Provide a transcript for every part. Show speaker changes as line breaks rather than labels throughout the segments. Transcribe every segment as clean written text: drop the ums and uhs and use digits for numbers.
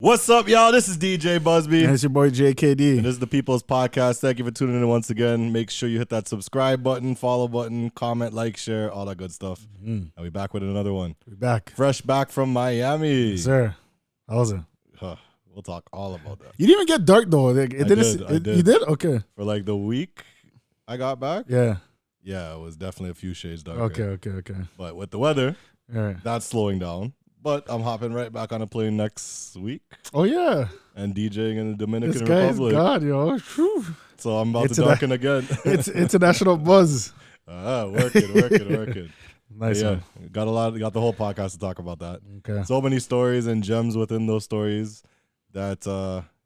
What's up, y'all? This is DJ Busby.
And it's your boy JKD.
And this is the People's Podcast. Thank you for tuning in once again. Make sure you hit that subscribe button, follow button, comment, like, share, all that good stuff. And we back with another one.
We're back.
Fresh back from Miami.
Yes, sir. How was it?
We'll talk all about that.
You didn't even get dark though. I did. You did? Okay.
For like the week I got back?
Yeah.
Yeah, it was definitely a few shades darker.
Okay.
But with the weather,
All right.
that's slowing down. But I'm hopping right back on a plane next week
Oh yeah.
and DJing in the
This
Dominican
guy is
Republic.
God, yo. Whew.
So I'm about
It's
to
a-
darken again.
It's international buzz.
Working.
Nice
Yeah,
one.
got the whole podcast to talk about that.
Okay.
So many stories and gems within those stories that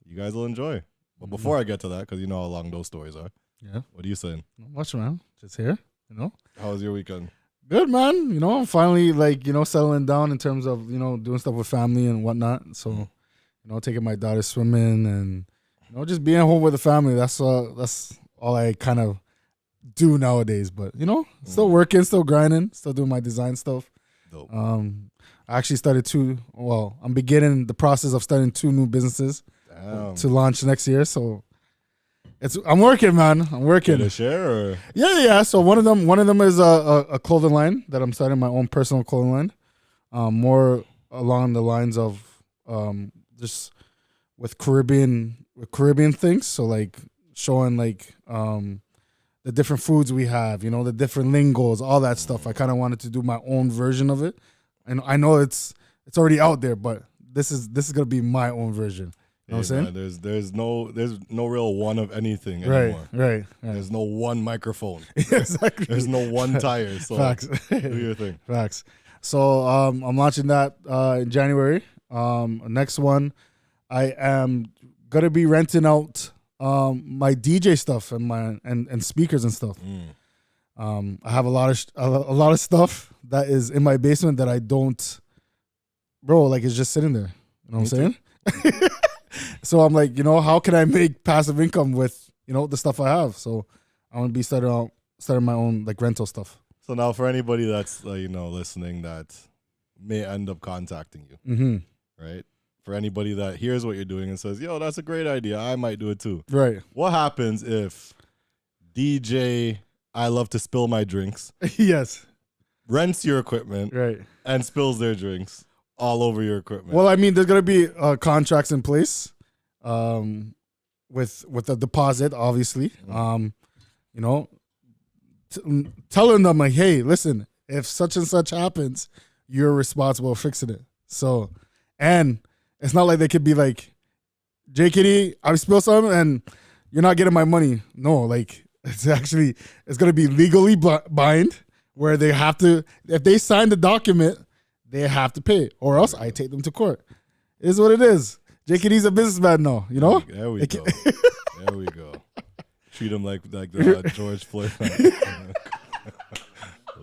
you guys will enjoy. But before I get to that, because you know how long those stories are,
Yeah.
what are you saying?
Not much, man. Just here.
How was your weekend?
Good, man. I'm finally settling down in terms of doing stuff with family and whatnot. So taking my daughter swimming and just being home with the family. That's all I kind of do nowadays. But still working, still grinding, still doing my design stuff.
Dope.
I actually started I'm beginning the process of starting 2 new businesses to launch next year. So I'm working, man. I'm working.
Can I share or?
Yeah. So one of them is a clothing line that I'm starting, my own personal clothing line. More along the lines of just with Caribbean things. So like showing the different foods we have, the different lingos, all that stuff. I kind of wanted to do my own version of it, and I know it's already out there, but this is gonna be my own version. You know what I'm saying?
Man, there's no real one of anything anymore.
Right.
There's no one microphone.
Exactly.
There's no one tire. So
Facts.
do your thing.
Facts. So I'm launching that in January. Next one, I am gonna be renting out my DJ stuff and speakers and stuff. I have a lot of stuff that is in my basement that I don't, it's just sitting there. You know what I'm saying? So I'm like, how can I make passive income with the stuff I have? So I'm gonna be starting my own rental stuff.
So now for anybody that's listening that may end up contacting you, right? For anybody that hears what you're doing and says, "Yo, that's a great idea. I might do it too."
Right.
What happens if DJ I love to spill my drinks
Yes.
rents your equipment
Right.
and spills their drinks all over your equipment?
Well, I mean, there's gonna be contracts in place, with a deposit, obviously. Telling them like, hey, listen, if such and such happens, you're responsible for fixing it. So, and it's not like they could be like, JKD, I spilled something and you're not getting my money. No, it's gonna be legally bind where they have to, if they sign the document, they have to pay, or else I take them to court. It is what it is. JKD's a businessman now,
There we go. There we go. Treat him like George Floyd.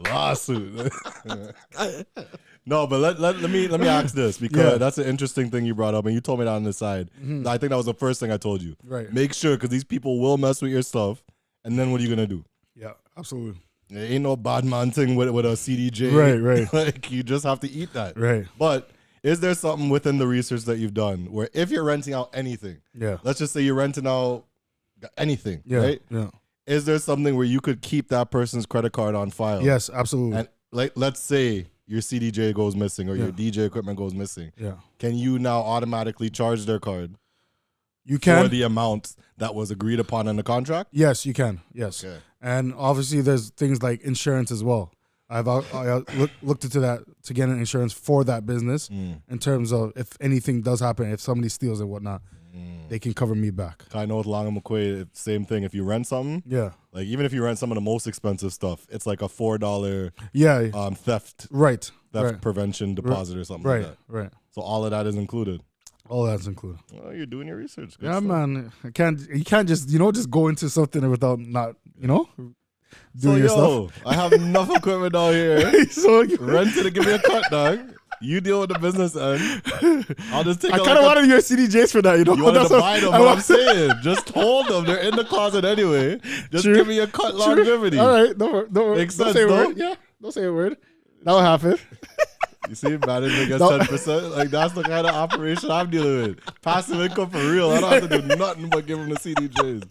Lawsuit. No, but let me ask this, because that's an interesting thing you brought up, and you told me that on the side. I think that was the first thing I told you.
Right.
Make sure, because these people will mess with your stuff, and then what are you gonna do?
Yeah, absolutely.
There ain't no bad man thing with a CDJ.
Right.
You just have to eat that.
Right.
But is there something within the research that you've done where if you're renting out anything, let's just say you're renting out anything, right?
Yeah.
Is there something where you could keep that person's credit card on file?
Yes, absolutely.
And let's say your CDJ goes missing or your DJ equipment goes missing.
Yeah.
Can you now automatically charge their card?
You can.
For the amount that was agreed upon in the contract?
Yes, you can. Yes.
Okay.
And obviously there's things like insurance as well. I looked into that to get an insurance for that business in terms of if anything does happen, if somebody steals and whatnot, they can cover me back.
I know with Long and McQuaid, it's the same thing. If you rent something, like even if you rent some of the most expensive stuff, it's like a $4 theft prevention deposit or something like that.
Right.
So all of that is included.
All that's included.
Well, you're doing your research. Good
Yeah,
stuff.
man. You can't just just go into something without not doing your stuff.
I have enough equipment out here.
So
Rent it and give me a cut, dog. You deal with the business end. I'll just take.
I kind of wanted your CDJs for that.
You wanted to buy them. What I'm saying, just hold them. They're in the closet anyway. Just give me a cut longevity.
All right, don't worry.
Makes
Don't
sense,
say a
though?
word. Yeah, don't say a word. That will happen.
You see, management gets 10%. Like, that's the kind of operation I'm dealing with. Passive income for real. I don't have to do nothing but give them the CDJs.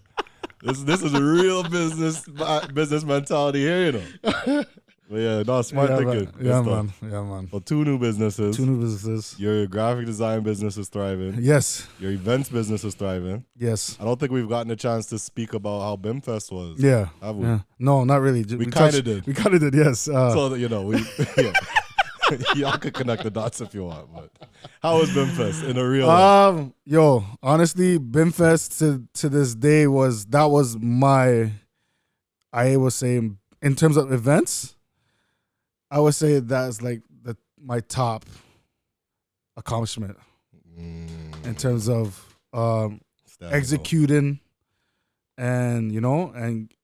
This is a real business mentality here, you know. But yeah, no, smart thinking.
Man. Yeah, man.
So 2 new businesses.
2 new businesses.
Your graphic design business is thriving.
Yes.
Your events business is thriving.
Yes.
I don't think we've gotten a chance to speak about how BIMFest was.
Yeah.
Have we?
Yeah. No, not really.
We kind of did.
We kind of did, yes.
So, you know, yeah. Y'all could connect the dots if you want. But how was BIMFest in a real life?
Yo, honestly, BIMFest to this day was my, I was saying, in terms of events, I would say that's like my top accomplishment in terms of executing and, you know,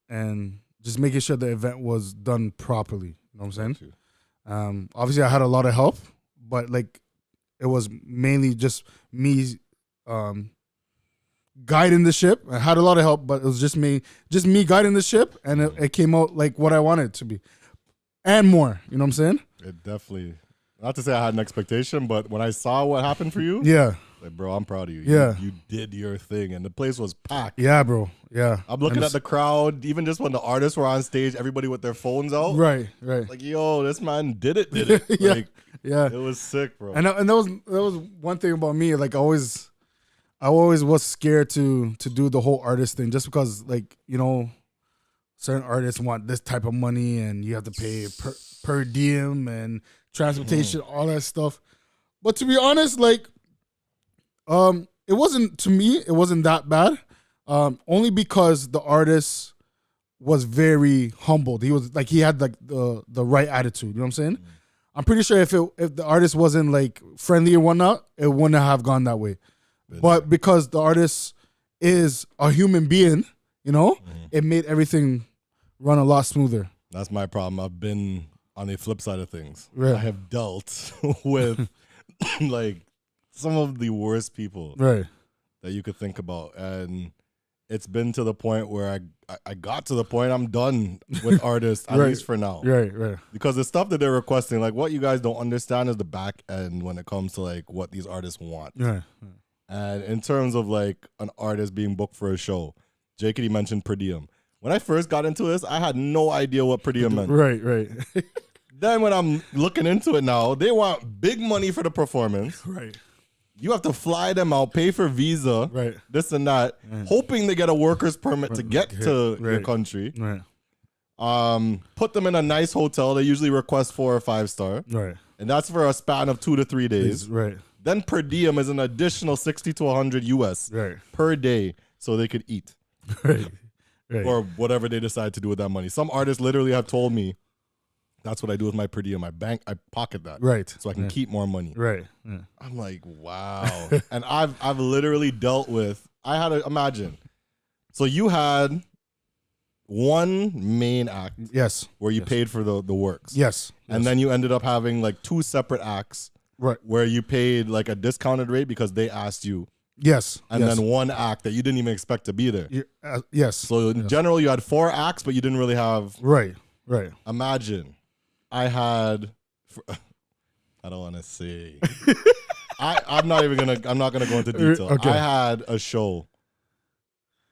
and just making sure the event was done properly. You know what I'm saying? Obviously, I had a lot of help, but like it was mainly just me guiding the ship. I had a lot of help, but it was just me guiding the ship, and it came out like what I wanted it to be. And more, you know what I'm saying?
It definitely, not to say I had an expectation, but when I saw what happened for you, like, bro, I'm proud of you. You did your thing, and the place was packed.
Yeah, bro. Yeah.
I'm looking at the crowd, even just when the artists were on stage, everybody with their phones out.
Right.
Like, yo, this man did it. Like,
yeah.
It was sick, bro.
And that was one thing about me. Like, I always was scared to do the whole artist thing, just because, like, you know, certain artists want this type of money, and you have to pay per diem and transportation, all that stuff. But to be honest, like, it wasn't that bad. Only because the artist was very humbled. He had like the right attitude. You know what I'm saying? I'm pretty sure if the artist wasn't like friendly or whatnot, it wouldn't have gone that way. But because the artist is a human being, you know, it made everything run a lot smoother.
That's my problem. I've been on the flip side of things.
Right.
I have dealt with like some of the worst people
that
you could think about. And it's been to the point where I got to the point I'm done with artists, at least for now.
Right.
Because the stuff that they're requesting, like what you guys don't understand is the back end when it comes to like what these artists want.
Right.
And in terms of like an artist being booked for a show, Jakey mentioned per diem. When I first got into this, I had no idea what per diem meant.
Right.
Then when I'm looking into it now, they want big money for the performance.
Right.
You have to fly them out, pay for visa, this and that, hoping they get a worker's permit to get to your country.
Right.
Put them in a nice hotel. They usually request 4 or 5 star.
Right.
And that's for a span of 2 to 3 days.
Right.
Then per diem is an additional 60 to 100 US per day so they could eat.
Right.
Or whatever they decide to do with that money. Some artists literally have told me, that's what I do with my per diem. I pocket that.
Right.
So I can keep more money.
Right.
I'm like, wow. And I've literally dealt with, I had to imagine. So you had one main act.
Yes.
Where you paid for the works.
Yes.
And then you ended up having like 2 separate acts.
Right.
Where you paid like a discounted rate because they asked you.
Yes.
And then one act that you didn't even expect to be there.
Yes.
So in general, you had 4 acts, but you didn't really have.
Right.
Imagine I had, I don't want to say, I'm not going to go into detail.
Okay.
I had a show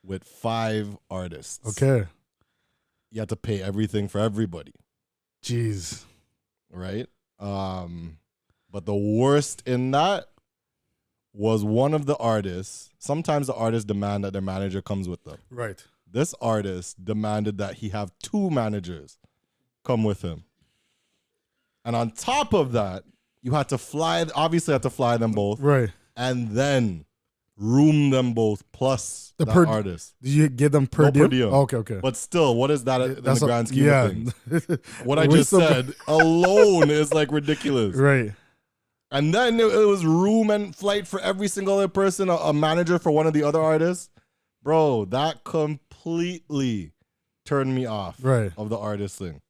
with 5 artists.
Okay.
You had to pay everything for everybody.
Jeez.
Right? But the worst in that was one of the artists. Sometimes the artists demand that their manager comes with them.
Right.
This artist demanded that he have 2 managers come with him. And on top of that, you had to fly them both.
Right.
And then room them both plus the artist.
Did you give them per diem? Okay.
But still, what is that in the grand scheme of things? What I just said alone is like ridiculous.
Right.
And then it was room and flight for every single other person, a manager for one of the other artists. Bro, that completely turned me off of the artist thing.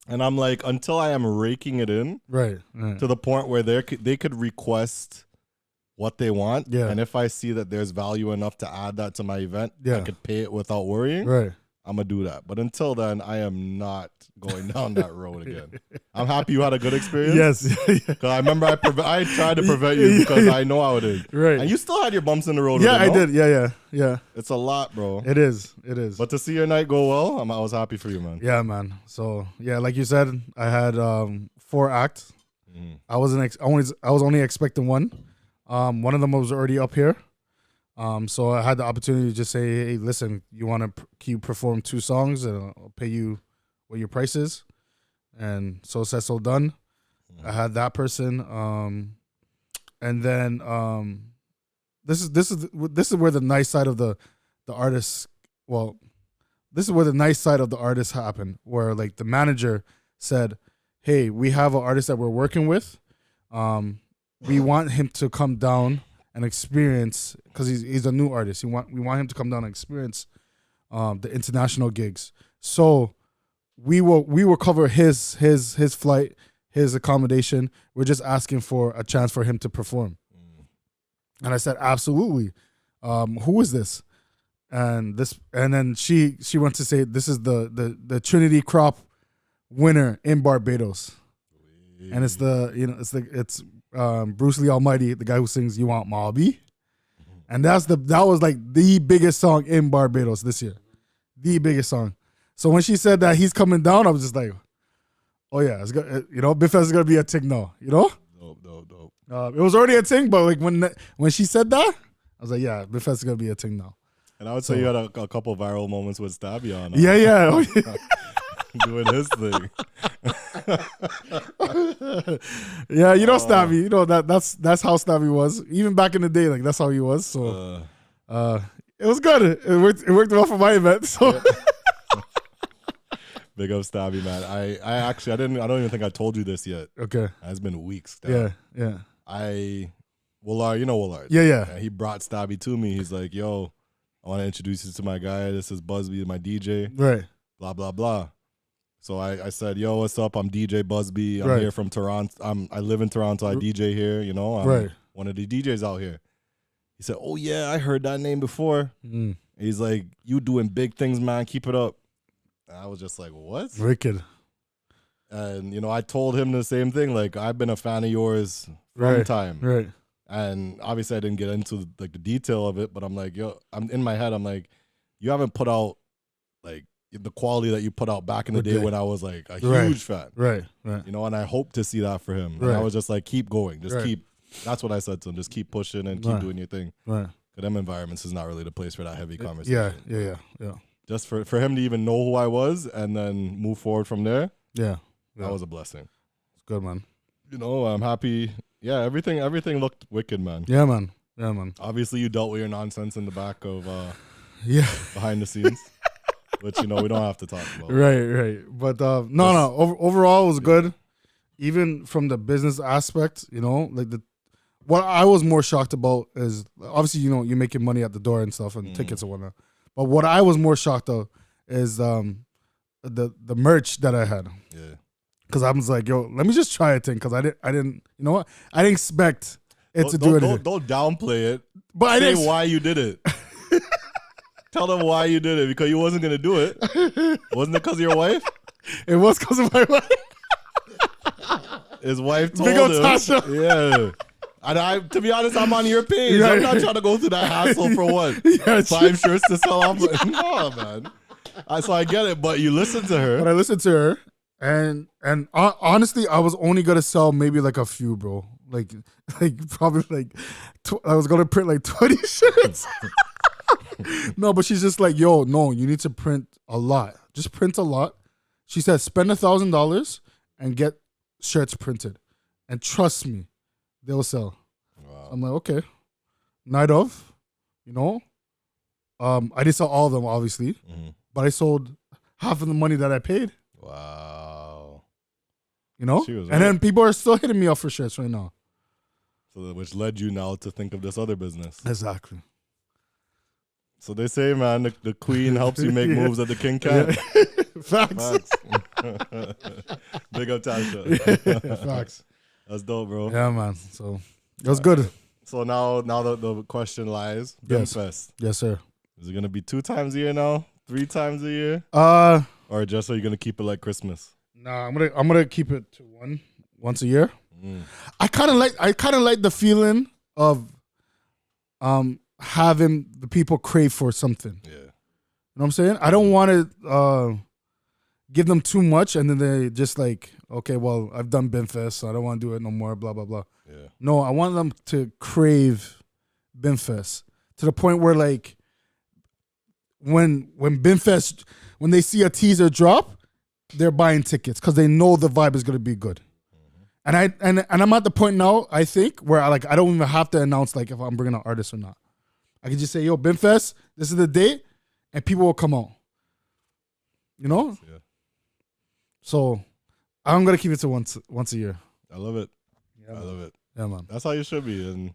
And I'm like, until I am raking it in to the point where they could request what they want.
Yeah.
And if I see that there's value enough to add that to my event, I could pay it without worrying.
Right.
I'm gonna do that. But until then, I am not going down that road again. I'm happy you had a good experience.
Yes.
Because I remember I tried to prevent you because I know how it is.
Right.
And you still had your bumps in the road.
Yeah,
with it,
I did. Yeah.
It's a lot, bro.
It is.
But to see your night go well, I was happy for you, man.
Yeah, man. So yeah, like you said, I had 4 acts. I was only expecting one. One of them was already up here. So I had the opportunity to just say, hey, listen, you want to can you perform 2 songs and I'll pay you what your price is. And so said, so done. I had that person. And then this is where the nice side of the artist. Well, this is where the nice side of the artist happened. Where like the manager said, "Hey, we have an artist that we're working with. We want him to come down and experience because he's a new artist. We want him to come down and experience the international gigs. So we will cover his flight, his accommodation. We're just asking for a chance for him to perform." And I said, absolutely. Who is this? And then she went to say, this is the Trinity Crop winner in Barbados. And it's Bruce Lee Almighty, the guy who sings "You Want Mobby," and that was like the biggest song in Barbados this year, the biggest song. So when she said that he's coming down, I was just like, oh yeah, it's gonna, Biffest is gonna be a thing now,
Dope.
It was already a thing, but like when she said that, I was like, yeah, Biffest is gonna be a thing now.
And I would say you had a couple viral moments with Stabby on.
Yeah.
Doing his thing.
Yeah, Stabby. That's how Stabby was. Even back in the day, like that's how he was. So it was good. It worked well for my event. So
big up Stabby, man. I don't even think I told you this yet.
Okay.
It's been weeks. Stabby.
Yeah.
Willard, you know Willard.
Yeah.
He brought Stabby to me. He's like, yo, I want to introduce you to my guy. This is Busby, my DJ.
Right.
Blah, blah, blah. So I said, yo, what's up? I'm DJ Busby. I'm here from Toronto. I live in Toronto. I DJ here. I'm one of the DJs out here. He said, oh, yeah, I heard that name before. He's like, you doing big things, man. Keep it up. And I was just like, what?
Wicked.
And, I told him the same thing. Like, I've been a fan of yours from time.
Right.
And obviously I didn't get into like the detail of it, but I'm like, yo, I'm in my head. I'm like, you haven't put out like the quality that you put out back in the day when I was like a huge fan.
Right.
And I hope to see that for him. And I was just like, keep going. Just keep. That's what I said to him. Just keep pushing and keep doing your thing.
Right.
Because them environments is not really the place for that heavy conversation.
Yeah.
Just for him to even know who I was and then move forward from there.
Yeah.
That was a blessing.
It's good, man.
I'm happy. Yeah, everything looked wicked, man.
Yeah, man.
Obviously, you dealt with your nonsense in the back of behind the scenes, which we don't have to talk about.
Right. But overall it was good. Even from the business aspect, like what I was more shocked about is obviously you're making money at the door and stuff and tickets and whatnot. But what I was more shocked of is the merch that I had.
Yeah.
Because I was like, yo, let me just try a thing. Because I didn't, you know what? I didn't expect it to do anything.
Don't downplay it.
But I didn't
say why you did it. Tell them why you did it, because you wasn't gonna do it. Wasn't it because of your wife?
It was because of my wife.
His wife told him.
Tasha.
Yeah. And to be honest, I'm on your page. Right. I'm not trying to go through that hassle for what? 5 shirts to sell off. No, man. So I get it, but you listen to her.
But I listened to her. And honestly, I was only gonna sell maybe like a few, bro. Like probably like I was gonna print like 20 shirts. No, but she's just like, yo, no, you need to print a lot. Just print a lot. She said, spend $1,000 and get shirts printed, and trust me, they'll sell. Wow. I'm like, okay, night of, I didn't sell all of them, obviously, but I sold half of the money that I paid.
Wow.
And then people are still hitting me up for shirts right now.
So which led you now to think of this other business.
Exactly.
So they say, man, the queen helps you make moves that the king can't.
Facts.
Big up Tasha.
Facts.
That's dope, bro.
Yeah, man. So it was good.
So now the question lies.
Yes.
Fest.
Yes, sir.
Is it going to be 2 times a year now? 3 times a year? Or just so you're gonna keep it like Christmas?
Nah, I'm gonna keep it to once a year. I kind of like the feeling of having the people crave for something.
Yeah.
You know what I'm saying? I don't want to give them too much and then they just like, okay, well, I've done Binfest, so I don't want to do it no more, blah, blah, blah.
Yeah.
No, I want them to crave Binfest to the point where like when Binfest, when they see a teaser drop, they're buying tickets because they know the vibe is going to be good. And I'm at the point now, I think, where I don't even have to announce like if I'm bringing an artist or not. I can just say, yo, Binfest, this is the date, and people will come out. You know?
Yeah.
So I'm gonna keep it to once a year.
I love it.
Yeah,
I love it.
Yeah, man.
That's how you should be. And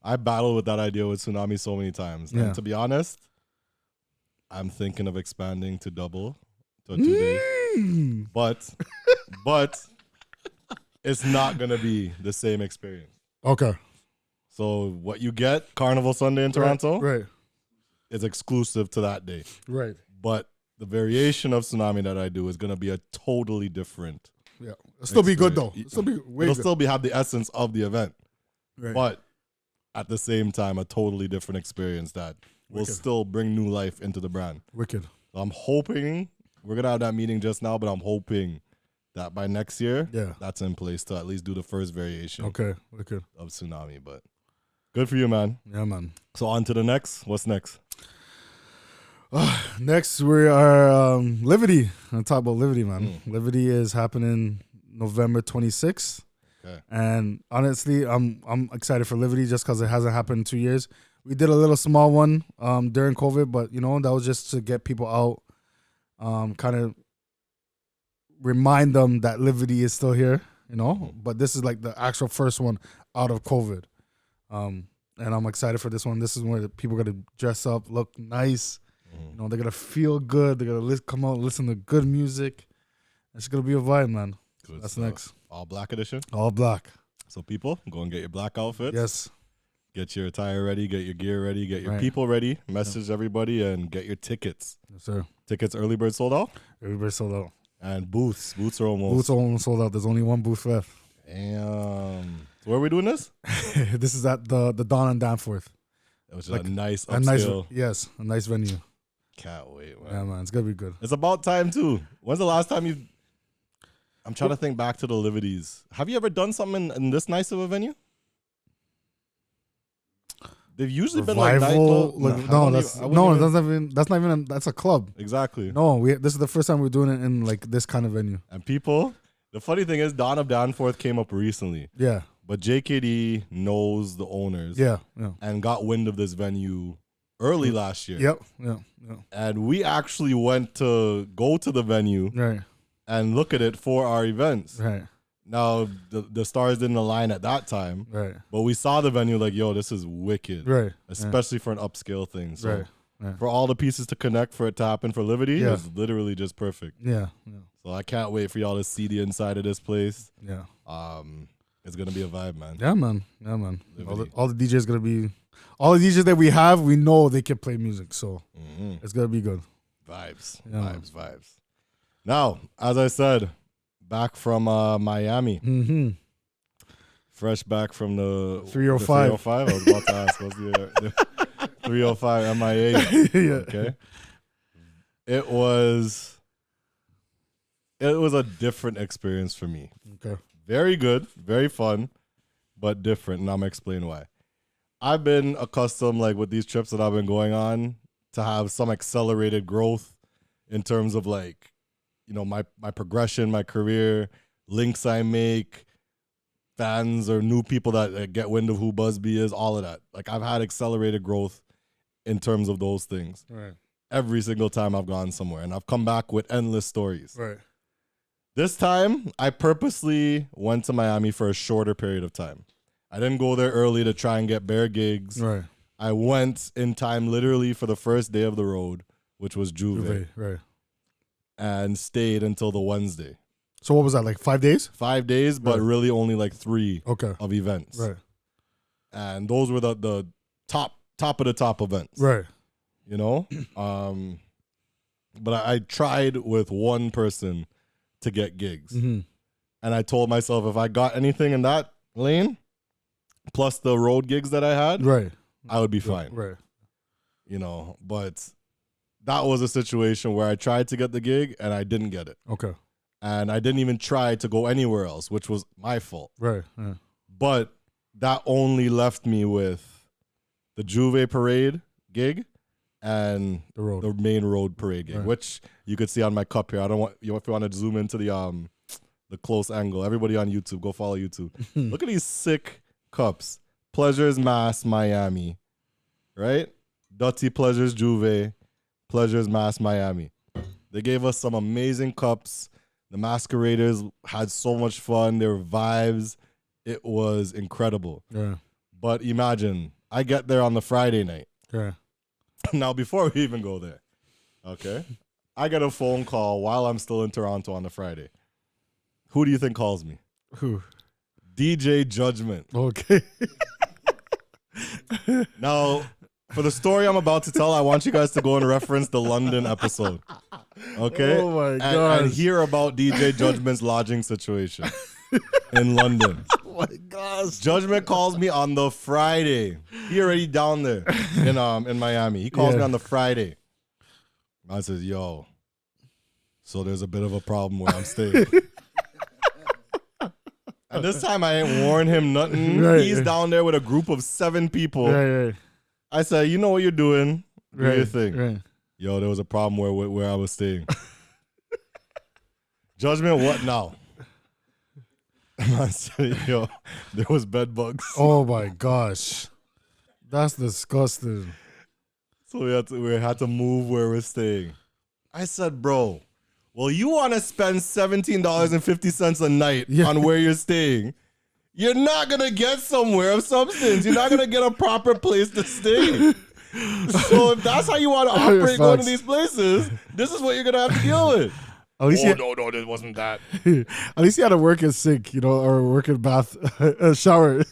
I battled with that idea with Tsunami so many times. Yeah. And to be honest, I'm thinking of expanding to double to 2 days. But it's not gonna be the same experience.
Okay.
So what you get Carnival Sunday in Toronto,
right,
is exclusive to that day.
Right.
But the variation of Tsunami that I do is gonna be a totally different.
Yeah, it'll still be good though. It'll
still have the essence of the event,
right.
But at the same time, a totally different experience that will still bring new life into the brand.
Wicked.
So I'm hoping we're gonna have that meeting just now, but I'm hoping that by next year, that's in place to at least do the first variation.
Okay, wicked.
Of Tsunami, but good for you, man.
Yeah, man.
So on to the next. What's next?
Next, we are Livity. I'm talk about Livity, man. Livity is happening November 26th. Okay. And honestly, I'm excited for Livity just because it hasn't happened in 2 years. We did a little small one during COVID, but you know that was just to get people out, kind of remind them that Livity is still here. You know, but this is like the actual first one out of COVID, and I'm excited for this one. This is where the people are gonna dress up, look nice. You know, they're gonna feel good. They're gonna come out, listen to good music. It's gonna be a vibe, man.
Good
That's
stuff.
next.
All black edition.
All black.
So people, go and get your black outfits.
Yes.
Get your attire ready. Get your gear ready. Get your people ready. Message everybody and get your tickets.
Yes, sir.
Tickets early bird sold out.
Early bird sold out.
And booths are almost
sold out. There's only one booth left.
Damn. So where are we doing this?
This is at the Dawn and Danforth.
Which is like a nice upscale.
A nice venue.
Can't wait, man.
Yeah, man, it's gonna be good.
It's about time too. When's the last time you? I'm trying to think back to the Livities. Have you ever done something in this nice of a venue? They've usually been like nightclub. That's a club. Exactly.
No, this is the first time we're doing it in like this kind of venue.
And people, the funny thing is, Dawn of Danforth came up recently.
Yeah.
But JKD knows the owners.
Yeah.
And got wind of this venue early last year.
Yep.
And we actually went to go to the venue and look at it for our events.
Right.
Now, the stars didn't align at that time.
Right.
But we saw the venue like, yo, this is wicked.
Right.
Especially for an upscale thing. So for all the pieces to connect for it to happen for Livity, it's literally just perfect.
Yeah.
So I can't wait for y'all to see the inside of this place.
Yeah.
It's going to be a vibe, man.
Yeah, man. All the DJs going to be... All the DJs that we have, we know they can play music, so it's gonna be good.
Vibes. Now, as I said, back from Miami, fresh back from the
305.
The 305. I was about to ask, what's the 305 MIA? Okay. It was a different experience for me.
Okay.
Very good, very fun, but different, and I'm gonna explain why. I've been accustomed, like with these trips that I've been going on, to have some accelerated growth in terms of like, you know, my progression, my career, links I make, fans or new people that get wind of who Busby is, all of that. Like I've had accelerated growth in terms of those things.
Right.
Every single time I've gone somewhere, and I've come back with endless stories.
Right.
This time, I purposely went to Miami for a shorter period of time. I didn't go there early to try and get bare gigs.
Right.
I went in time literally for the first day of the road, which was Juve.
Right.
And stayed until the Wednesday.
So what was that, like 5 days?
5 days, but really only like 3 of events.
Right.
And those were the top of the top events.
Right.
You know? But I tried with one person to get gigs.
Mm-hmm.
And I told myself if I got anything in that lane, plus the road gigs that I had,
right,
I would be fine.
Right.
You know, but that was a situation where I tried to get the gig and I didn't get it.
Okay.
And I didn't even try to go anywhere else, which was my fault.
Right. Yeah.
But that only left me with the Juve Parade gig and the main road parade gig, which you could see on my cup here. I don't want you if you want to zoom into the close angle. Everybody on YouTube, go follow YouTube. Look at these sick cups. Pleasures Mass Miami, right? Dirty Pleasures Juve, Pleasures Mass Miami. They gave us some amazing cups. The masqueraders had so much fun. Their vibes, it was incredible.
Yeah.
But imagine, I get there on the Friday night.
Yeah.
Now, before we even go there, okay, I get a phone call while I'm still in Toronto on the Friday. Who do you think calls me?
Who?
DJ Judgment.
Okay.
Now, for the story I'm about to tell, I want you guys to go and reference the London episode. Okay?
Oh my God.
And hear about DJ Judgment's lodging situation in London.
Oh my gosh.
Judgment calls me on the Friday. He already down there in Miami. He calls me on the Friday. I says, yo, so there's a bit of a problem where I'm staying. And this time I ain't warn him nothing.
Right.
He's down there with a group of 7 people.
Right.
I said, you know what you're doing. Do your thing.
Right.
Yo, there was a problem where I was staying. Judgment, what now? I said, yo, there was bed bugs.
Oh my gosh. That's disgusting.
So we had to move where we're staying. I said, bro, well, you want to spend $17.50 a night on where you're staying. You're not going to get somewhere of substance. You're not going to get a proper place to stay. So if that's how you want to operate going to these places, this is what you're going to have to deal with.
At least
no, it wasn't that.
At least he had to work in sink, or work in bath, shower.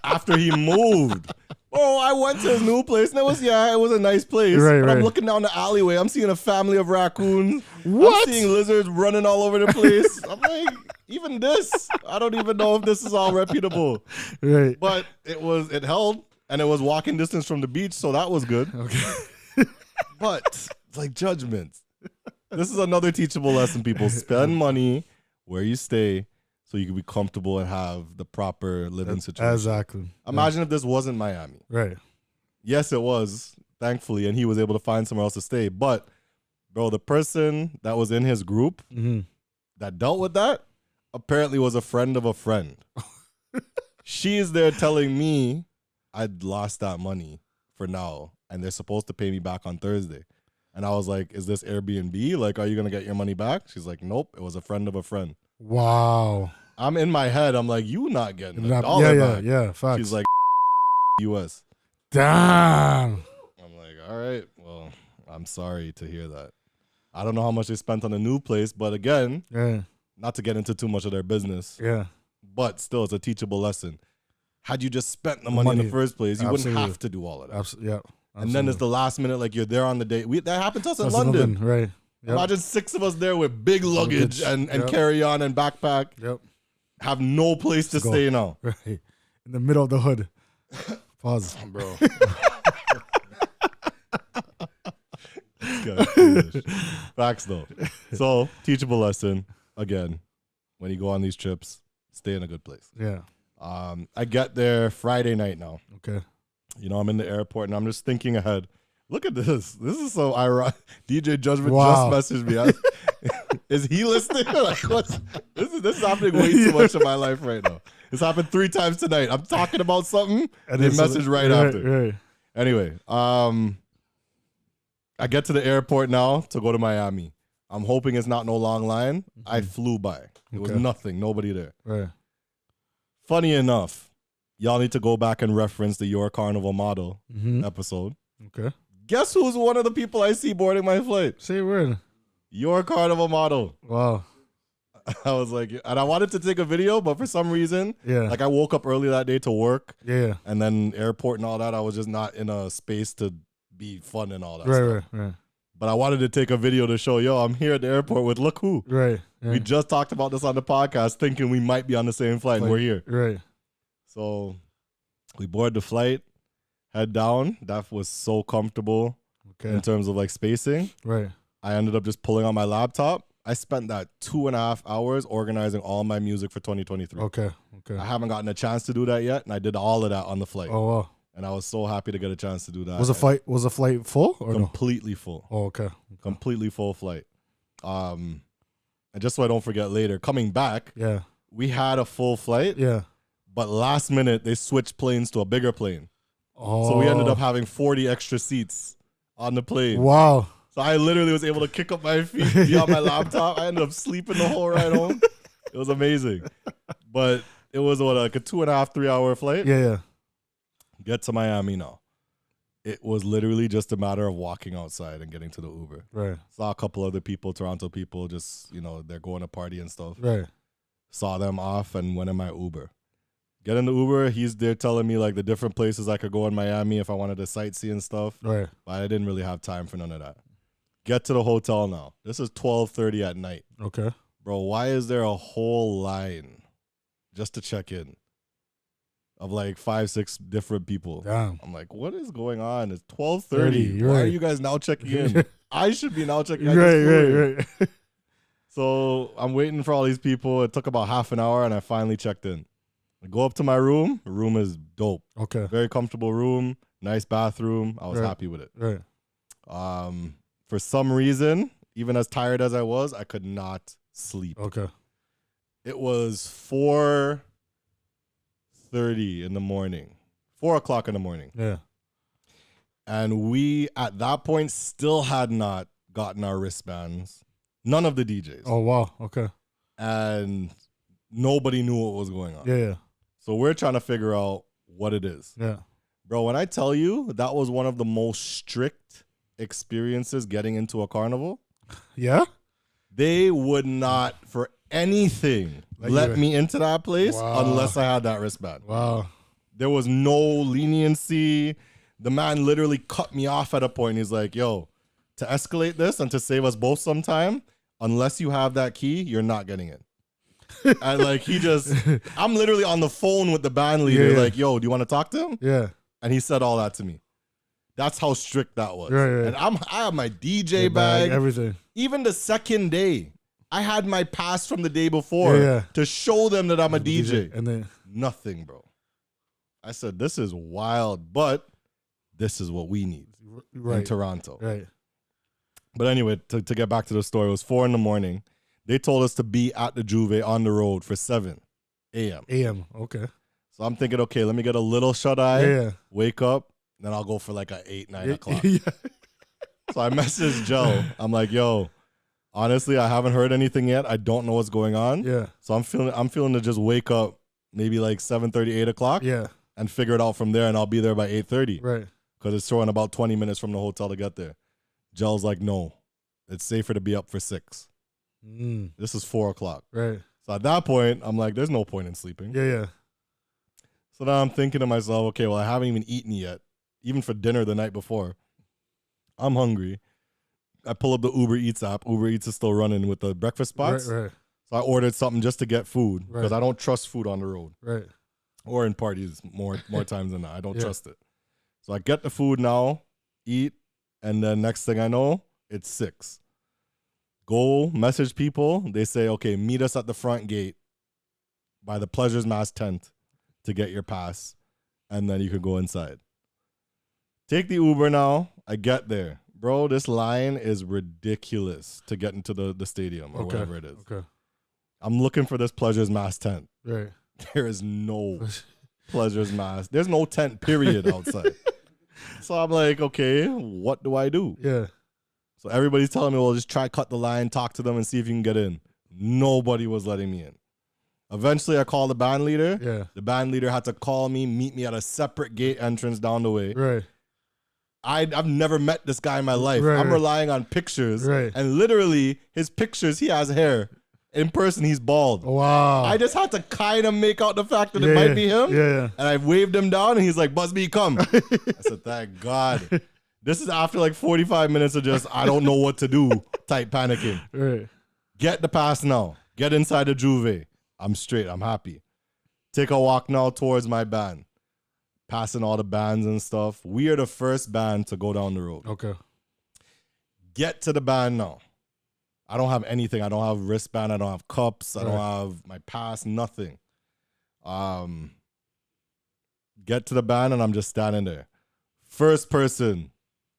After he moved. Oh, I went to his new place and it was a nice place.
Right,
but I'm
right.
looking down the alleyway. I'm seeing a family of raccoons.
What?
I'm seeing lizards running all over the place. I'm like, even this, I don't even know if this is all reputable.
Right.
But it held and it was walking distance from the beach, so that was good.
Okay.
But it's like judgments. This is another teachable lesson, people. Spend money where you stay so you can be comfortable and have the proper living situation.
Exactly.
Imagine if this wasn't Miami.
Right.
Yes, it was, thankfully, and he was able to find somewhere else to stay. But, bro, the person that was in his group that dealt with that apparently was a friend of a friend. She's there telling me I'd lost that money for now, and they're supposed to pay me back on Thursday. And I was like, is this Airbnb? Like, are you going to get your money back? She's like, nope, it was a friend of a friend.
Wow.
I'm in my head. I'm like, you not getting a dollar back.
Yeah, facts.
She's like, US.
Damn.
I'm like, all right, well, I'm sorry to hear that. I don't know how much they spent on a new place, but again, not to get into too much of their business.
Yeah.
But still, it's a teachable lesson. Had you just spent the money in the first place, you wouldn't have to do all of that.
Absolutely.
And then it's the last minute, like you're there on the day. That happened to us in London.
Right. Yep.
Imagine 6 of us there with big luggage and carry on and backpack.
Yep.
Have no place to stay now.
Right. In the middle of the hood. Pause.
Bro. Facts though. So, teachable lesson. Again, when you go on these trips, stay in a good place.
Yeah.
I get there Friday night now.
Okay.
You know, I'm in the airport and I'm just thinking ahead. Look at this. This is so ironic. DJ Judgment just messaged me. Is he listening? Like, this is happening way too much in my life right now. It's happened 3 times tonight. I'm talking about something and they message right after.
Right.
Anyway, I get to the airport now to go to Miami. I'm hoping it's not no long line. I flew by. It was nothing. Nobody there.
Right.
Funny enough, y'all need to go back and reference the Your Carnival Model episode.
Okay.
Guess who's one of the people I see boarding my flight?
Say a word.
Your Carnival Model.
Wow.
I was like, and I wanted to take a video, but for some reason, like I woke up early that day to work.
Yeah.
And then airport and all that, I was just not in a space to be fun and all that stuff.
Right.
But I wanted to take a video to show, yo, I'm here at the airport with look who.
Right.
We just talked about this on the podcast, thinking we might be on the same flight, and we're here.
Right.
So we board the flight, head down. That was so comfortable in terms of like spacing.
Right.
I ended up just pulling out my laptop. I spent that 2.5 hours organizing all my music for 2023.
Okay.
I haven't gotten a chance to do that yet, and I did all of that on the flight.
Oh wow.
And I was so happy to get a chance to do that.
Was the flight full or
completely full?
Oh, okay.
Completely full flight. And just so I don't forget later, coming back, we had a full flight.
Yeah.
But last minute they switched planes to a bigger plane.
Oh.
So we ended up having 40 extra seats on the plane.
Wow.
So I literally was able to kick up my feet, be on my laptop. I ended up sleeping the whole ride home. It was amazing. But it was like a 2.5, 3 hour flight.
Yeah.
Get to Miami now. It was literally just a matter of walking outside and getting to the Uber.
Right.
Saw a couple other people, Toronto people, just, they're going to party and stuff.
Right.
Saw them off and went in my Uber. Get in the Uber. He's there telling me like the different places I could go in Miami if I wanted to sightsee and stuff.
Right.
But I didn't really have time for none of that. Get to the hotel now. This is 12:30 at night.
Okay.
Bro, why is there a whole line just to check in of like 5, 6 different people?
Damn.
I'm like, what is going on? It's 12:30. Why are you guys now checking in? I should be now checking in.
Right.
So I'm waiting for all these people. It took about half an hour and I finally checked in. I go up to my room. The room is dope.
Okay.
Very comfortable room. Nice bathroom. I was happy with it.
Right.
For some reason, even as tired as I was, I could not sleep.
Okay.
It was 4:30 in the morning. 4 o'clock in the morning.
Yeah.
And we, at that point, still had not gotten our wristbands. None of the DJs.
Oh, wow. Okay.
And nobody knew what was going on.
Yeah.
So we're trying to figure out what it is.
Yeah.
Bro, when I tell you that was one of the most strict experiences getting into a carnival.
Yeah?
They would not for anything let me into that place unless I had that wristband.
Wow.
There was no leniency. The man literally cut me off at a point. He's like, yo, to escalate this and to save us both some time, unless you have that key, you're not getting in. And like I'm literally on the phone with the band leader, like, yo, do you want to talk to him?
Yeah.
And he said all that to me. That's how strict that was.
Right.
And I have my DJ bag,
everything.
Even the second day, I had my pass from the day before to show them that I'm a DJ.
And then
nothing, bro. I said, this is wild, but this is what we need in Toronto.
Right.
But anyway, to get back to the story, it was 4 a.m. They told us to be at the Juve on the road for 7 a.m.
Okay.
So I'm thinking, okay, let me get a little shut-eye, wake up, then I'll go for like a 8, 9 o'clock. So I messaged Joe. I'm like, yo, honestly, I haven't heard anything yet. I don't know what's going on.
Yeah.
So I'm feeling to just wake up maybe like 7:30, 8 o'clock.
Yeah.
And figure it out from there, and I'll be there by 8:30.
Right.
Because it's showing about 20 minutes from the hotel to get there. Joe's like, no, it's safer to be up for 6. This is 4 o'clock.
Right.
So at that point, I'm like, there's no point in sleeping.
Yeah.
So now I'm thinking to myself, okay, well, I haven't even eaten yet, even for dinner the night before. I'm hungry. I pull up the Uber Eats app. Uber Eats is still running with the breakfast spots.
Right.
So I ordered something just to get food because I don't trust food on the road.
Right.
Or in parties more times than that. I don't trust it. So I get the food now, eat, and then next thing I know, it's 6. Go message people. They say, okay, meet us at the front gate by the Pleasures Mass tent to get your pass, and then you can go inside. Take the Uber now. I get there. Bro, this line is ridiculous to get into the stadium or whatever it is.
Okay.
I'm looking for this Pleasures Mass tent.
Right.
There is no Pleasures Mass. There's no tent, period, outside. So I'm like, okay, what do I do?
Yeah.
So everybody's telling me, well, just try cut the line, talk to them, and see if you can get in. Nobody was letting me in. Eventually, I called the band leader.
Yeah.
The band leader had to call me, meet me at a separate gate entrance down the way.
Right.
I've never met this guy in my life.
Right,
I'm relying on pictures.
Right.
And literally, his pictures, he has hair. In person, he's bald.
Wow.
I just had to kind of make out the fact that it might be him.
Yeah.
And I waved him down, and he's like, Busby, come. I said, thank God. This is after like 45 minutes of just, I don't know what to do type panicking.
Right.
Get the pass now. Get inside the Juve. I'm straight. I'm happy. Take a walk now towards my band. Passing all the bands and stuff. We are the first band to go down the road.
Okay.
Get to the band now. I don't have anything. I don't have wristband. I don't have cups. I don't have my pass. Nothing. Get to the band and I'm just standing there. First person,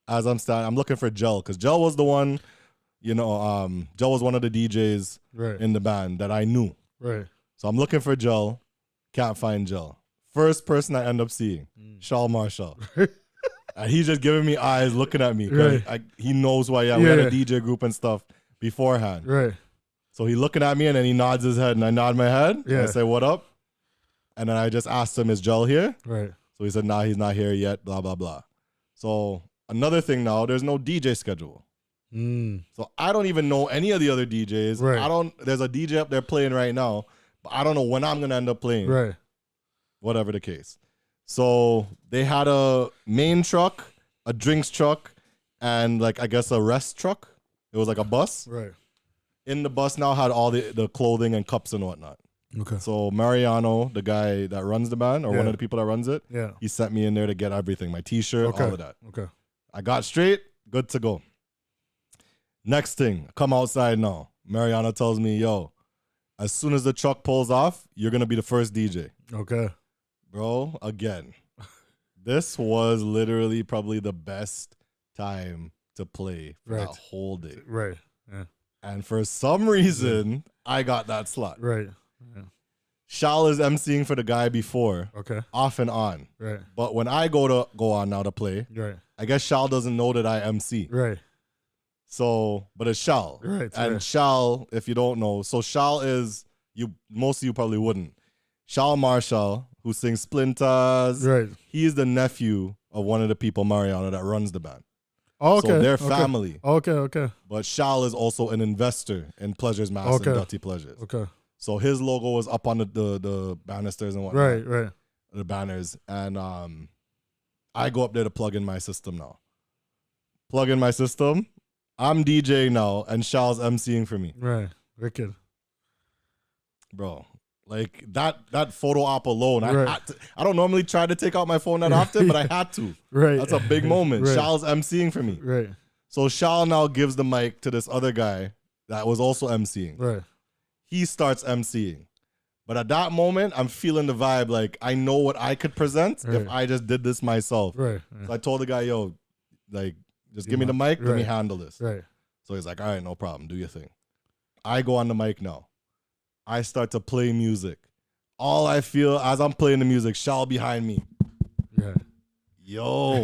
as I'm standing, I'm looking for Gel because Gel was the one, Gel was one of the DJs in the band that I knew.
Right.
So I'm looking for Gel. Can't find Gel. First person I end up seeing, Charles Marshall. And he's just giving me eyes, looking at me.
Right.
He knows who I am. We had a DJ group and stuff beforehand.
Right.
So he looking at me and then he nods his head and I nod my head.
Yeah.
And I say, what up? And then I just asked him, is Gel here?
Right.
So he said, nah, he's not here yet, blah, blah, blah. So another thing now, there's no DJ schedule. So I don't even know any of the other DJs.
Right.
There's a DJ up there playing right now, but I don't know when I'm going to end up playing.
Right.
Whatever the case. So they had a main truck, a drinks truck, and like, I guess a rest truck. It was like a bus.
Right.
In the bus now had all the clothing and cups and whatnot.
Okay.
So Mariano, the guy that runs the band, or one of the people that runs it, he sent me in there to get everything, my T-shirt, all of that.
Okay.
I got straight, good to go. Next thing, come outside now. Mariano tells me, yo, as soon as the truck pulls off, you're going to be the first DJ.
Okay.
Bro, again, this was literally probably the best time to play for that whole day.
Right. Yeah.
And for some reason, I got that slot.
Right. Yeah.
Shal is emceeing for the guy before.
Okay.
Off and on.
Right.
But when I go on now to play, I guess Shal doesn't know that I MC.
Right.
So, but it's Shal.
Right.
And Shal, if you don't know, so Shal is, most of you probably wouldn't. Shal Marshall, who sings Splinters.
Right.
He is the nephew of one of the people, Mariano, that runs the band.
Oh, okay.
So they're family.
Okay.
But Shal is also an investor in Pleasures Mass and Dirty Pleasures.
Okay.
So his logo was up on the banisters and whatnot.
Right.
The banners. And I go up there to plug in my system now. Plug in my system. I'm DJing now, and Shal's emceeing for me.
Right. Wicked.
Bro, like that photo op alone, I don't normally try to take out my phone that often, but I had to.
Right.
That's a big moment. Shal's emceeing for me.
Right.
So Shal now gives the mic to this other guy that was also emceeing.
Right.
He starts emceeing. But at that moment, I'm feeling the vibe. Like, I know what I could present if I just did this myself.
Right.
So I told the guy, yo, like, just give me the mic. Let me handle this.
Right.
So he's like, all right, no problem. Do your thing. I go on the mic now. I start to play music. All I feel as I'm playing the music, Shal behind me.
Yeah.
Yo.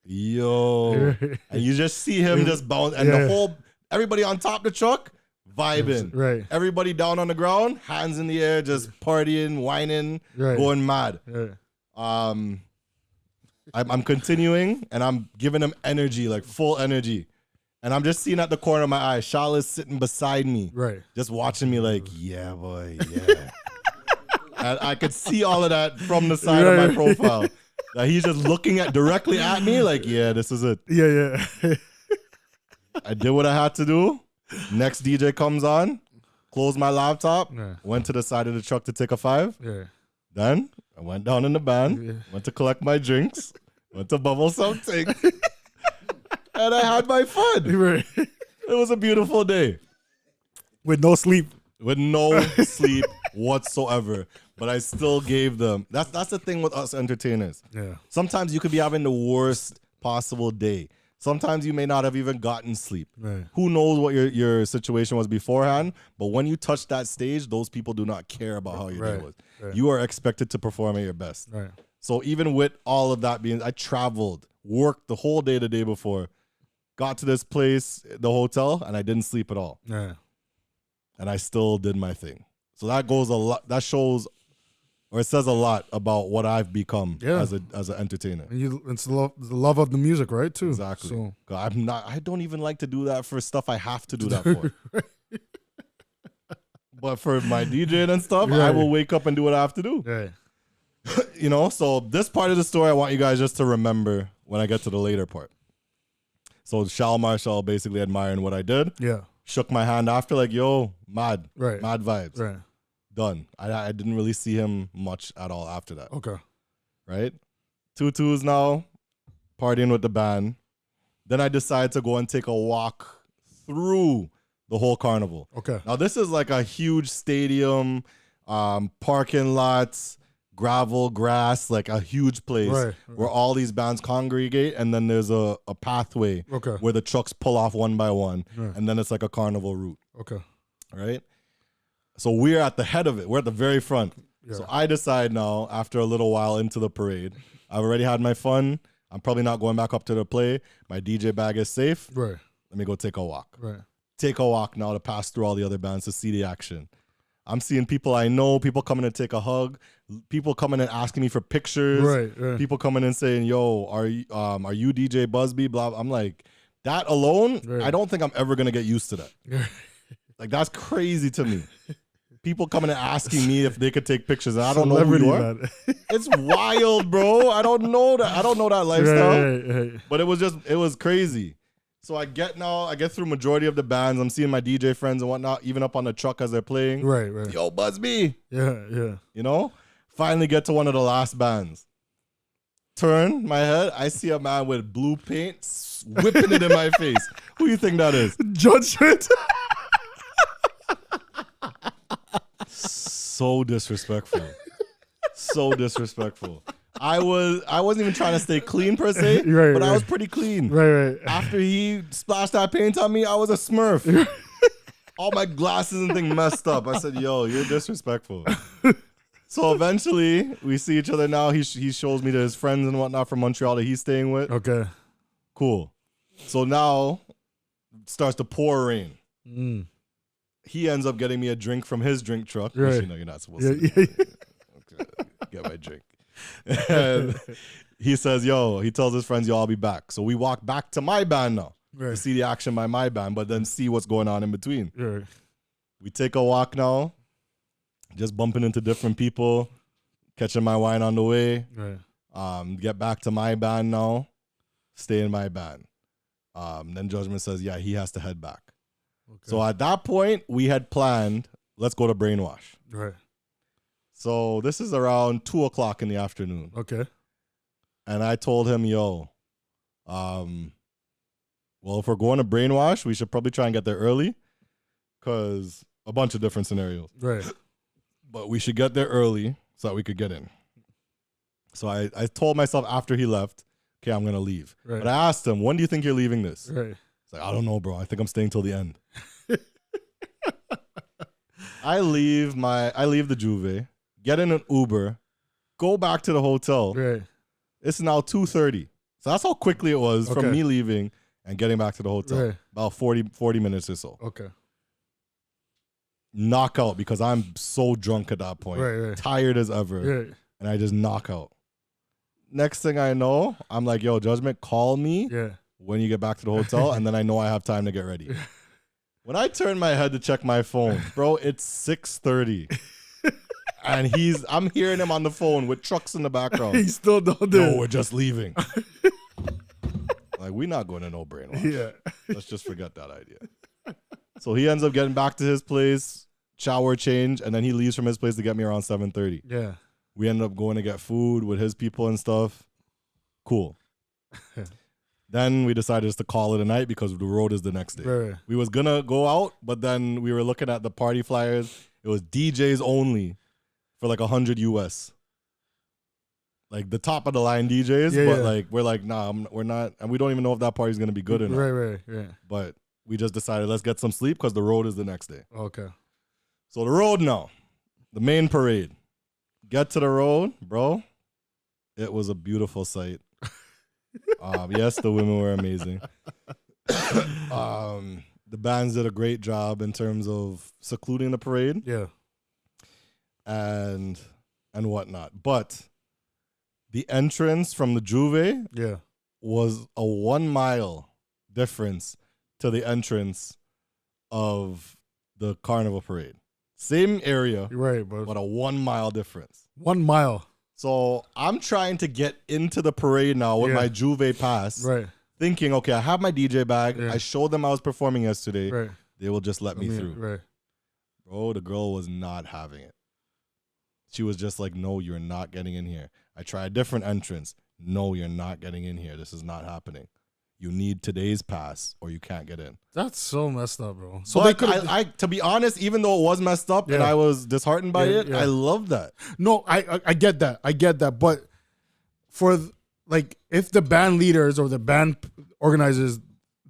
And you just see him just bounce. And everybody on top of the truck, vibing.
Right.
Everybody down on the ground, hands in the air, just partying, whining, going mad.
Right.
I'm continuing and I'm giving him energy, like full energy. And I'm just seeing at the corner of my eye, Shal is sitting beside me.
Right.
Just watching me like, yeah, boy, yeah. And I could see all of that from the side of my profile. That he's just looking directly at me like, yeah, this is it.
Yeah.
I did what I had to do. Next DJ comes on, closed my laptop, went to the side of the truck to take a 5.
Yeah.
Then I went down in the band, went to collect my drinks, went to bubble something, and I had my fun.
Right.
It was a beautiful day.
With no sleep.
With no sleep whatsoever. But I still gave them. That's the thing with us entertainers.
Yeah.
Sometimes you could be having the worst possible day. Sometimes you may not have even gotten sleep.
Right.
Who knows what your situation was beforehand? But when you touch that stage, those people do not care about how your day was. Right. You are expected to perform at your best.
Right.
So even with all of that being, I traveled, worked the whole day the day before, got to this place, the hotel, and I didn't sleep at all.
Yeah.
And I still did my thing. So that goes a lot. That shows, or it says a lot about what I've become as an entertainer.
And it's the love of the music, right? Too
exactly.
So.
I don't even like to do that for stuff I have to do that for. But for my DJing and stuff, I will wake up and do what I have to do.
Right.
So this part of the story, I want you guys just to remember when I get to the later part. So Shal Marshall basically admiring what I did.
Yeah.
Shook my hand after, like, yo, mad.
Right.
Mad vibes.
Right.
Done. I didn't really see him much at all after that.
Okay.
Right? 2-2s now, partying with the band. Then I decided to go and take a walk through the whole carnival.
Okay.
Now, this is like a huge stadium, parking lots, gravel, grass, like a huge place where all these bands congregate, and then there's a pathway where the trucks pull off one by one, and then it's like a carnival route.
Okay.
Right? So we're at the head of it. We're at the very front. Yeah. So I decide now, after a little while into the parade, I've already had my fun. I'm probably not going back up to the play. My DJ bag is safe.
Right.
Let me go take a walk.
Right.
Take a walk now to pass through all the other bands to see the action. I'm seeing people I know, people coming to take a hug, people coming and asking me for pictures.
Right.
People coming and saying, yo, are you DJ Busby? Blah. I'm like, that alone, I don't think I'm ever going to get used to that. Like, that's crazy to me. People coming and asking me if they could take pictures, and I don't know who you are. It's wild, bro. I don't know that. I don't know that lifestyle. Right. But it was crazy. So I get through majority of the bands. I'm seeing my DJ friends and whatnot, even up on the truck as they're playing.
Right.
Yo, Busby.
Yeah.
You know? Finally get to one of the last bands. Turn my head. I see a man with blue paint whipping it in my face. Who you think that is?
Judgment.
So disrespectful. So disrespectful. I wasn't even trying to stay clean per se, but I was pretty clean.
Right.
After he splashed that paint on me, I was a Smurf. All my glasses and things messed up. I said, yo, you're disrespectful. So eventually, we see each other now. He shows me to his friends and whatnot from Montreal that he's staying with.
Okay.
Cool. So now, it starts to pour rain. He ends up getting me a drink from his drink truck. Right. You know you're not supposed to. Okay, get my drink. And he says, yo, he tells his friends, yo, I'll be back. So we walk back to my band now to see the action by my band, but then see what's going on in between.
Right.
We take a walk now, just bumping into different people, catching my wine on the way.
Right.
Get back to my band now, stay in my band. Then Judgment says, yeah, he has to head back. Okay. So at that point, we had planned, let's go to Brainwash.
Right.
So this is around 2:00 in the afternoon.
Okay.
And I told him, yo, well, if we're going to Brainwash, we should probably try and get there early, because a bunch of different scenarios.
Right.
But we should get there early so that we could get in. So I told myself after he left, okay, I'm going to leave. Right. But I asked him, when do you think you're leaving this?
Right.
He's like, I don't know, bro. I think I'm staying till the end. I leave the Juve, get in an Uber, go back to the hotel.
Right.
It's now 2:30. So that's how quickly it was from me leaving and getting back to the hotel.
Right.
About 40 minutes or so.
Okay.
Knockout, because I'm so drunk at that point.
Right.
Tired as ever.
Right.
And I just knock out. Next thing I know, I'm like, yo, Judgment, call me when you get back to the hotel, and then I know I have time to get ready. When I turn my head to check my phone, bro, it's 6:30. And I'm hearing him on the phone with trucks in the background.
He's still down there.
No, we're just leaving. Like, we're not going to no Brainwash.
Yeah.
Let's just forget that idea. So he ends up getting back to his place, shower, change, and then he leaves from his place to get me around 7:30.
Yeah.
We ended up going to get food with his people and stuff. Cool. Then we decided just to call it a night because the road is the next day.
Right.
We was going to go out, but then we were looking at the party flyers. It was DJs only for like $100 US. Like the top of the line DJs, but like we're like, nah, we're not, and we don't even know if that party's going to be good or not.
Right.
But we just decided, let's get some sleep because the road is the next day.
Okay.
So the road now, the main parade. Get to the road, bro. It was a beautiful sight. Yes, the women were amazing. The bands did a great job in terms of secluding the parade.
Yeah.
And whatnot. But the entrance from the Juve was a 1 mile difference to the entrance of the Carnival parade. Same area,
right, but
a 1 mile difference.
1 mile.
So I'm trying to get into the parade now with my Juve pass, thinking, okay, I have my DJ bag.
Yeah.
I showed them I was performing yesterday.
Right.
They will just let me through.
Right.
Bro, the girl was not having it. She was just like, no, you're not getting in here. I tried a different entrance. No, you're not getting in here. This is not happening. You need today's pass or you can't get in.
That's so messed up, bro. So
but I to be honest, even though it was messed up and I was disheartened by it, I love that.
No, I get that. I get that. But for like, if the band leaders or the band organizers,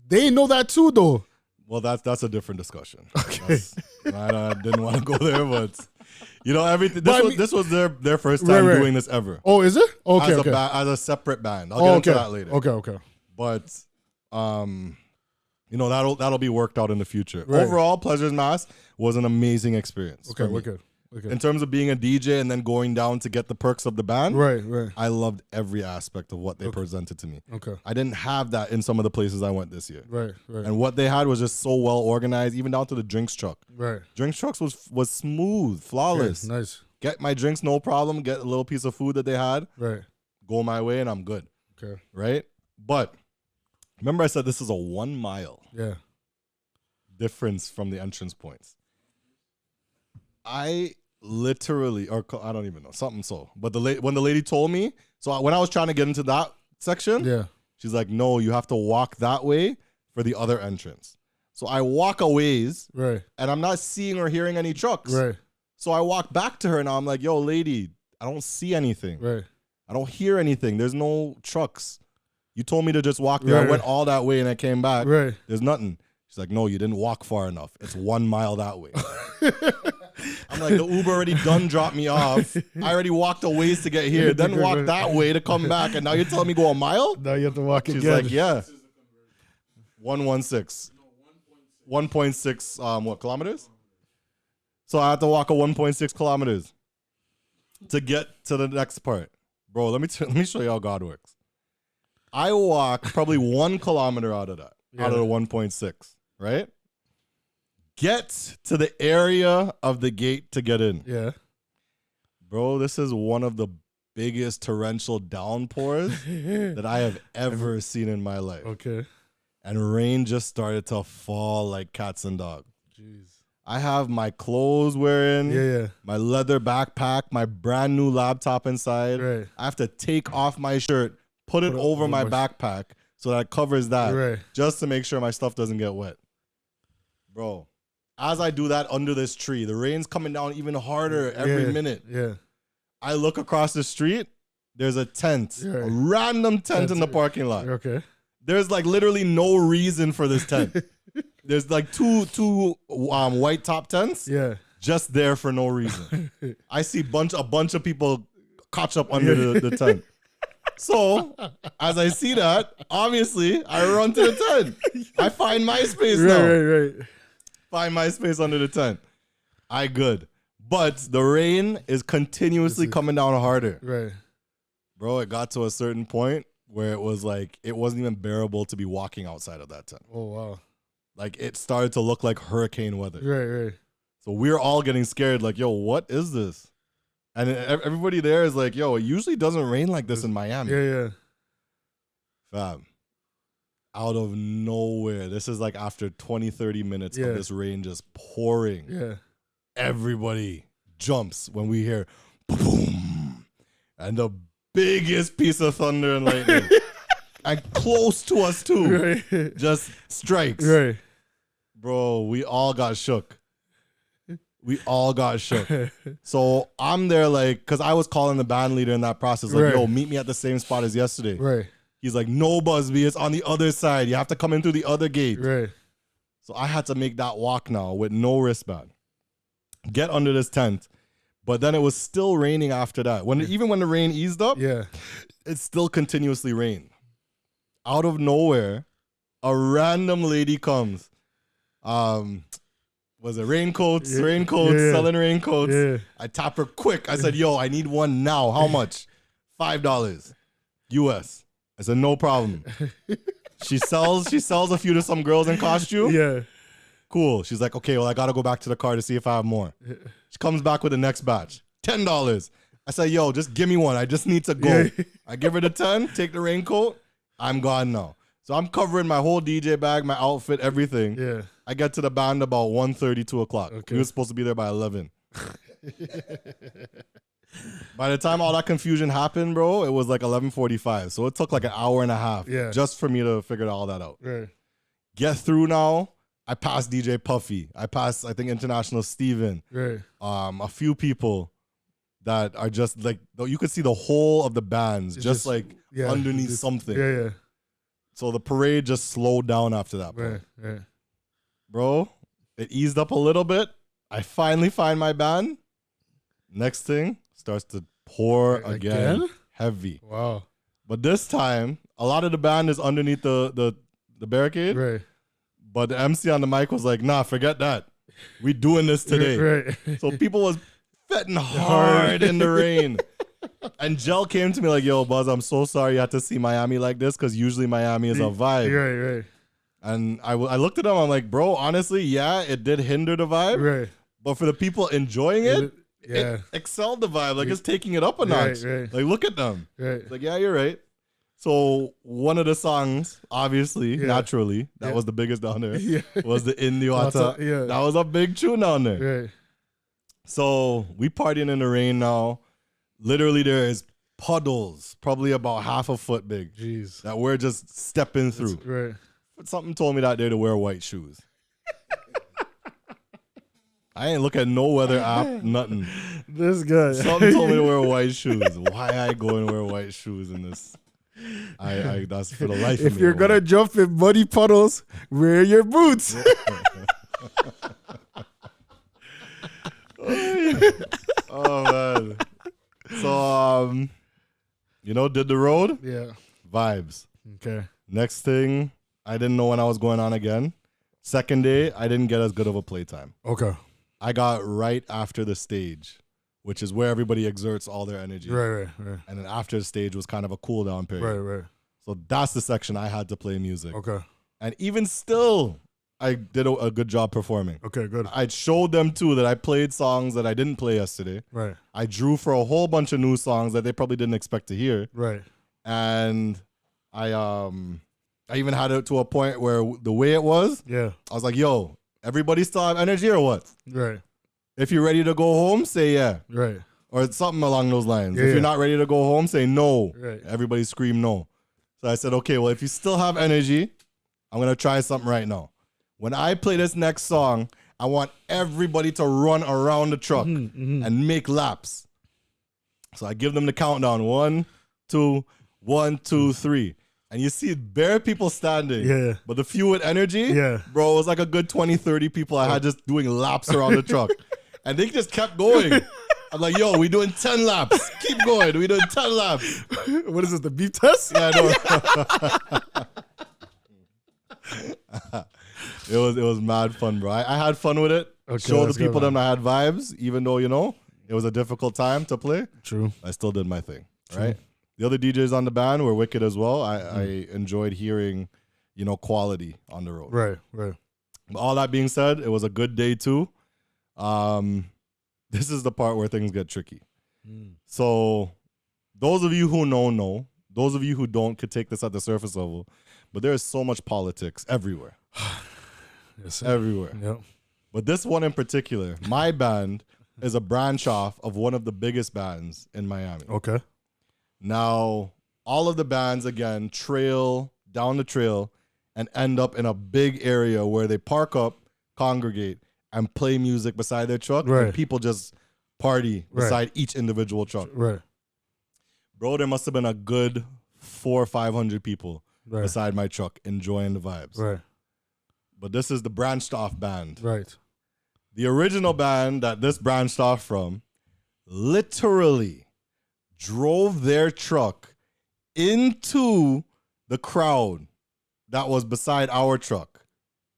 they know that too, though.
Well, that's a different discussion. Okay. I didn't want to go there, but you know, everything. This was their first time doing this ever.
Oh, is it? Okay,
as a separate band. I'll get into that later.
Okay.
But you know, that'll be worked out in the future.
Right.
Overall, Pleasure's Mass was an amazing experience.
Okay, we're good.
In terms of being a DJ and then going down to get the perks of the band,
right.
I loved every aspect of what they presented to me.
Okay.
I didn't have that in some of the places I went this year.
Right.
And what they had was just so well organized, even down to the drinks truck.
Right.
Drinks trucks was smooth, flawless.
Okay, nice.
Get my drinks, no problem. Get a little piece of food that they had.
Right.
Go my way and I'm good.
Okay.
Right? But remember I said this is a 1 mile difference from the entrance points. I literally, or I don't even know, something so. But when the lady told me, so when I was trying to get into that section, she's like, no, you have to walk that way for the other entrance. So I walk a ways, and I'm not seeing or hearing any trucks.
Right.
So I walk back to her and I'm like, yo, lady, I don't see anything.
Right.
I don't hear anything. There's no trucks. You told me to just walk there. I went all that way and I came back.
Right.
There's nothing. She's like, no, you didn't walk far enough. It's 1 mile that way. I'm like, the Uber already done dropped me off. I already walked a ways to get here, then walked that way to come back, and now you're telling me go a mile?
Now you have to walk again.
She's like, yeah. 116. 1.6 kilometers? So I have to walk a 1.6 kilometers to get to the next part. Bro, let me show you how God works. I walk probably 1 kilometer out of that, out of the 1.6, right? Get to the area of the gate to get in.
Yeah.
Bro, this is one of the biggest torrential downpours that I have ever seen in my life.
Okay.
And rain just started to fall like cats and dogs.
Jeez.
I have my clothes wearing, my leather backpack, my brand new laptop inside.
Right.
I have to take off my shirt, put it over my backpack so that it covers that, just to make sure my stuff doesn't get wet. Bro, as I do that under this tree, the rain's coming down even harder every minute.
Yeah.
I look across the street, there's a tent, a random tent in the parking lot.
Okay.
There's like literally no reason for this tent. There's like two white top tents, just there for no reason. I see a bunch of people caught up under the tent. So as I see that, obviously I run to the tent. I find my space now.
Right.
Find my space under the tent. I good. But the rain is continuously coming down harder.
Right.
Bro, it got to a certain point where it was like, it wasn't even bearable to be walking outside of that tent.
Oh, wow.
Like, it started to look like hurricane weather.
Right.
So we're all getting scared, like, yo, what is this? And everybody there is like, yo, it usually doesn't rain like this in Miami.
Yeah.
Fam. Out of nowhere. This is like after 20, 30 minutes of this rain just pouring.
Yeah.
Everybody jumps when we hear boom. And the biggest piece of thunder and lightning. And close to us too.
Right.
Just strikes.
Right.
Bro, we all got shook. So I'm there like, because I was calling the band leader in that process, like, yo, meet me at the same spot as yesterday.
Right.
He's like, no, Busby, it's on the other side. You have to come in through the other gate.
Right.
So I had to make that walk now with no wristband. Get under this tent. But then it was still raining after that. Even when the rain eased up, it still continuously rained. Out of nowhere, a random lady comes. Was it raincoats, selling raincoats.
Yeah.
I tap her quick. I said, yo, I need one now. How much? $5 US. I said, no problem. She sells a few to some girls in costume.
Yeah.
Cool. She's like, okay, well, I got to go back to the car to see if I have more. She comes back with the next batch. $10. I said, yo, just give me one. I just need to go. I give her the 10, take the raincoat. I'm gone now. So I'm covering my whole DJ bag, my outfit, everything.
Yeah.
I get to the band about 1:30, 2 o'clock.
Okay.
We were supposed to be there by 11. By the time all that confusion happened, bro, it was like 11:45. So it took like an hour and a half just for me to figure all that out.
Right.
Get through now. I passed DJ Puffy. I passed, I think, International Steven.
Right.
A few people that are just like, you could see the whole of the bands just like underneath something.
Yeah.
So the parade just slowed down after that point.
Right.
Bro, it eased up a little bit. I finally find my band. Next thing, starts to pour again? Heavy.
Wow.
But this time, a lot of the band is underneath the barricade.
Right.
But the MC on the mic was like, nah, forget that. We doing this today.
Right.
So people was fetting hard in the rain. And Gel came to me like, yo, Buzz, I'm so sorry you had to see Miami like this because usually Miami is a vibe.
Right.
And I looked at him, I'm like, bro, honestly, yeah, it did hinder the vibe.
Right.
But for the people enjoying it, it excelled the vibe. Like, it's taking it up a notch.
Right.
Like, look at them.
Right.
It's like, yeah, you're right. So one of the songs, obviously, naturally, that was the biggest down there, was the In the Water. That was a big tune down there.
Right.
So we partying in the rain now. Literally, there is puddles, probably about half a foot big, that we're just stepping through.
Right.
But something told me that day to wear white shoes. I ain't look at no weather app, nothing.
This guy.
Something told me to wear white shoes. Why I go and wear white shoes in this? I that's for the life of me.
If you're gonna jump in muddy puddles, wear your boots.
Oh man. So did the road?
Yeah.
Vibes.
Okay.
Next thing, I didn't know when I was going on again. Second day, I didn't get as good of a playtime.
Okay.
I got right after the stage, which is where everybody exerts all their energy.
Right.
And then after the stage was kind of a cool down period.
Right.
So that's the section I had to play music.
Okay.
And even still, I did a good job performing.
Okay, good.
I showed them too that I played songs that I didn't play yesterday.
Right.
I drew for a whole bunch of new songs that they probably didn't expect to hear.
Right.
And I even had it to a point where the way it was, I was like, yo, everybody still have energy or what?
Right.
If you're ready to go home, say yeah.
Right.
Or something along those lines. If you're not ready to go home, say no.
Right.
Everybody scream no. So I said, okay, well, if you still have energy, I'm going to try something right now. When I play this next song, I want everybody to run around the truck and make laps. So I give them the countdown. 1, 2, 1, 2, 3. And you see bare people standing.
Yeah.
But the few with energy, bro, it was like a good 20, 30 people I had just doing laps around the truck. And they just kept going. I'm like, yo, we doing 10 laps. Keep going. We doing 10 laps.
What is this, the beep test?
Yeah, I know. It was mad fun, bro. I had fun with it.
Okay,
Show the people them I had vibes, even though, it was a difficult time to play.
True.
I still did my thing, right? The other DJs on the band were wicked as well. I enjoyed hearing, quality on the road.
Right.
All that being said, it was a good day too. This is the part where things get tricky. So those of you who know. Those of you who don't could take this at the surface level. But there is so much politics everywhere.
Yes,
everywhere.
Yep.
But this one in particular, my band is a branch off of one of the biggest bands in Miami.
Okay.
Now, all of the bands, again, trail down the trail and end up in a big area where they park up, congregate, and play music beside their truck.
Right.
And people just party beside each individual truck.
Right.
Bro, there must have been a good 400 or 500 people beside my truck enjoying the vibes.
Right.
But this is the branched off band.
Right.
The original band that this branched off from literally drove their truck into the crowd that was beside our truck.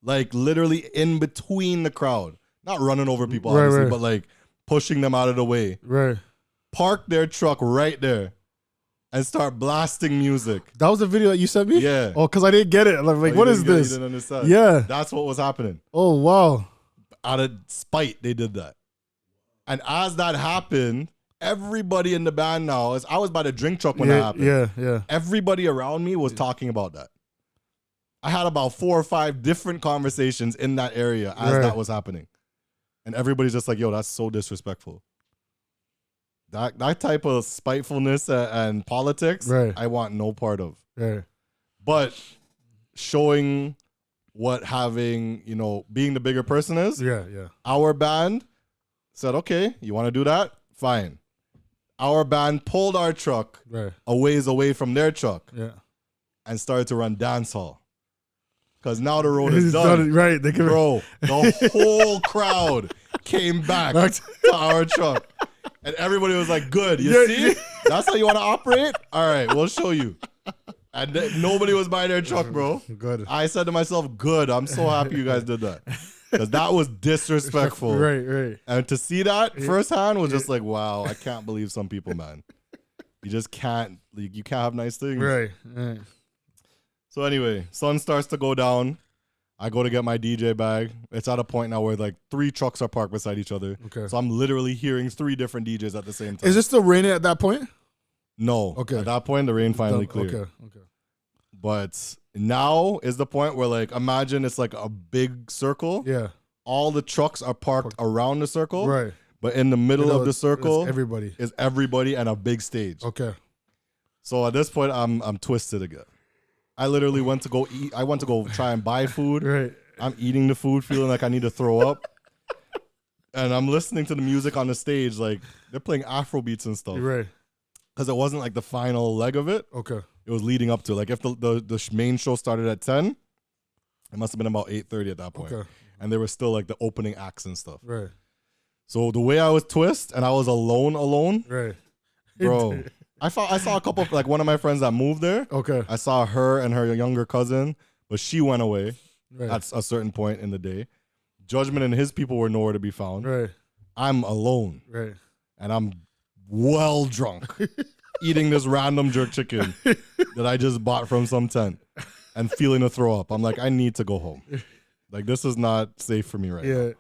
Like literally in between the crowd. Not running over people, obviously, but like pushing them out of the way.
Right.
Park their truck right there and start blasting music.
That was the video that you sent me?
Yeah.
Oh, because I didn't get it. Like, what is this?
You didn't understand.
Yeah.
That's what was happening.
Oh, wow.
Out of spite, they did that. And as that happened, everybody in the band now, I was by the drink truck when that happened.
Yeah.
Everybody around me was talking about that. I had about 4 or 5 different conversations in that area as that was happening. And everybody's just like, yo, that's so disrespectful. That type of spitefulness and politics, I want no part of. But showing what having, being the bigger person is, our band said, okay, you want to do that? Fine. Our band pulled our truck a ways away from their truck and started to run dance hall. Because now the road is done.
Right.
Bro, the whole crowd came back to our truck. And everybody was like, good. You see? That's how you want to operate? All right, we'll show you. And nobody was by their truck, bro.
Good.
I said to myself, good. I'm so happy you guys did that. Because that was disrespectful.
Right.
And to see that firsthand was just like, wow, I can't believe some people, man. You just can't. You can't have nice things.
Right.
So anyway, sun starts to go down. I go to get my DJ bag. It's at a point now where like 3 trucks are parked beside each other.
Okay.
So I'm literally hearing 3 different DJs at the same time.
Is it still raining at that point?
No.
Okay.
At that point, the rain finally cleared.
Okay.
But now is the point where like, imagine it's like a big circle.
Yeah.
All the trucks are parked around the circle.
Right.
But in the middle of the circle
is
everybody and a big stage.
Okay.
So at this point, I'm twisted again. I literally went to go eat. I went to go try and buy food.
Right.
I'm eating the food, feeling like I need to throw up. And I'm listening to the music on the stage. Like, they're playing Afro beats and stuff.
Right.
Because it wasn't like the final leg of it.
Okay.
It was leading up to. Like, if the main show started at 10, it must have been about 8:30 at that point. Okay. And there were still like the opening acts and stuff.
Right.
So the way I was twist and I was alone.
Right.
Bro. I saw a couple of, like, one of my friends that moved there.
Okay.
I saw her and her younger cousin, but she went away
Right.
at a certain point in the day. Judgment and his people were nowhere to be found.
Right.
I'm alone.
Right.
And I'm well drunk eating this random jerk chicken that I just bought from some tent and feeling to throw up. I'm like, I need to go home. Like, this is not safe for me right now.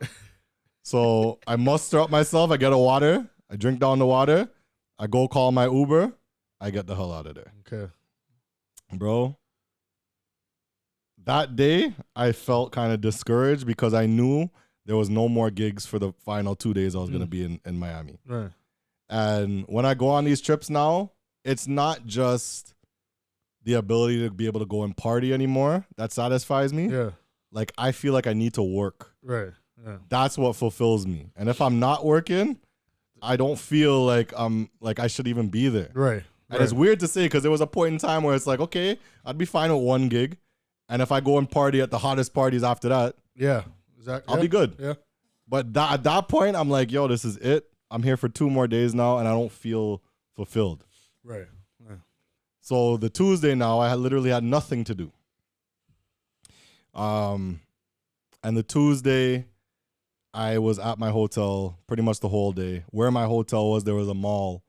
So I muster up myself. I get a water. I drink down the water. I go call my Uber. I get the hell out of there.
Okay.
Bro, that day I felt kind of discouraged because I knew there was no more gigs for the final 2 days I was going to be in Miami.
Right.
And when I go on these trips now, it's not just the ability to be able to go and party anymore that satisfies me.
Yeah.
Like, I feel like I need to work.
Right. Yeah.
That's what fulfills me. And if I'm not working, I don't feel like I should even be there.
Right.
And it's weird to say because there was a point in time where it's like, okay, I'd be fine with 1 gig. And if I go and party at the hottest parties after that, I'll be good.
Yeah.
But at that point, I'm like, yo, this is it. I'm here for 2 more days now, and I don't feel fulfilled.
Right.
So the Tuesday now, I literally had nothing to do. And the Tuesday, I was at my hotel pretty much the whole day. Where my hotel was, there was a mall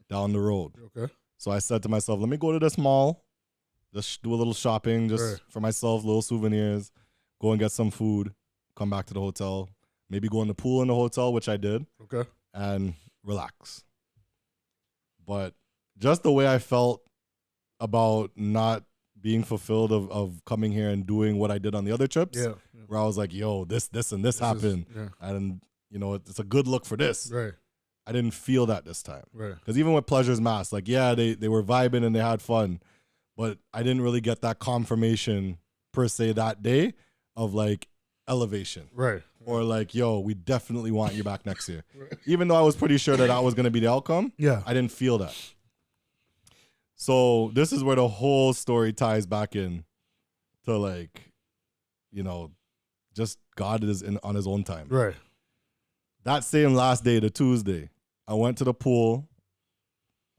down the road.
Okay.
So I said to myself, let me go to this mall, just do a little shopping just for myself, little souvenirs, go and get some food, come back to the hotel, maybe go in the pool in the hotel, which I did.
Okay.
And relax. But just the way I felt about not being fulfilled of coming here and doing what I did on the other trips, where I was like, yo, this and this happened. And, it's a good look for this.
Right.
I didn't feel that this time.
Right.
Because even with Pleasure's Mask, like, yeah, they were vibing and they had fun, but I didn't really get that confirmation per se that day of like elevation.
Right.
Or like, yo, we definitely want you back next year. Right. Even though I was pretty sure that was going to be the outcome, I didn't feel that. So this is where the whole story ties back in to like, just God is on his own time.
Right.
That same last day, the Tuesday, I went to the pool,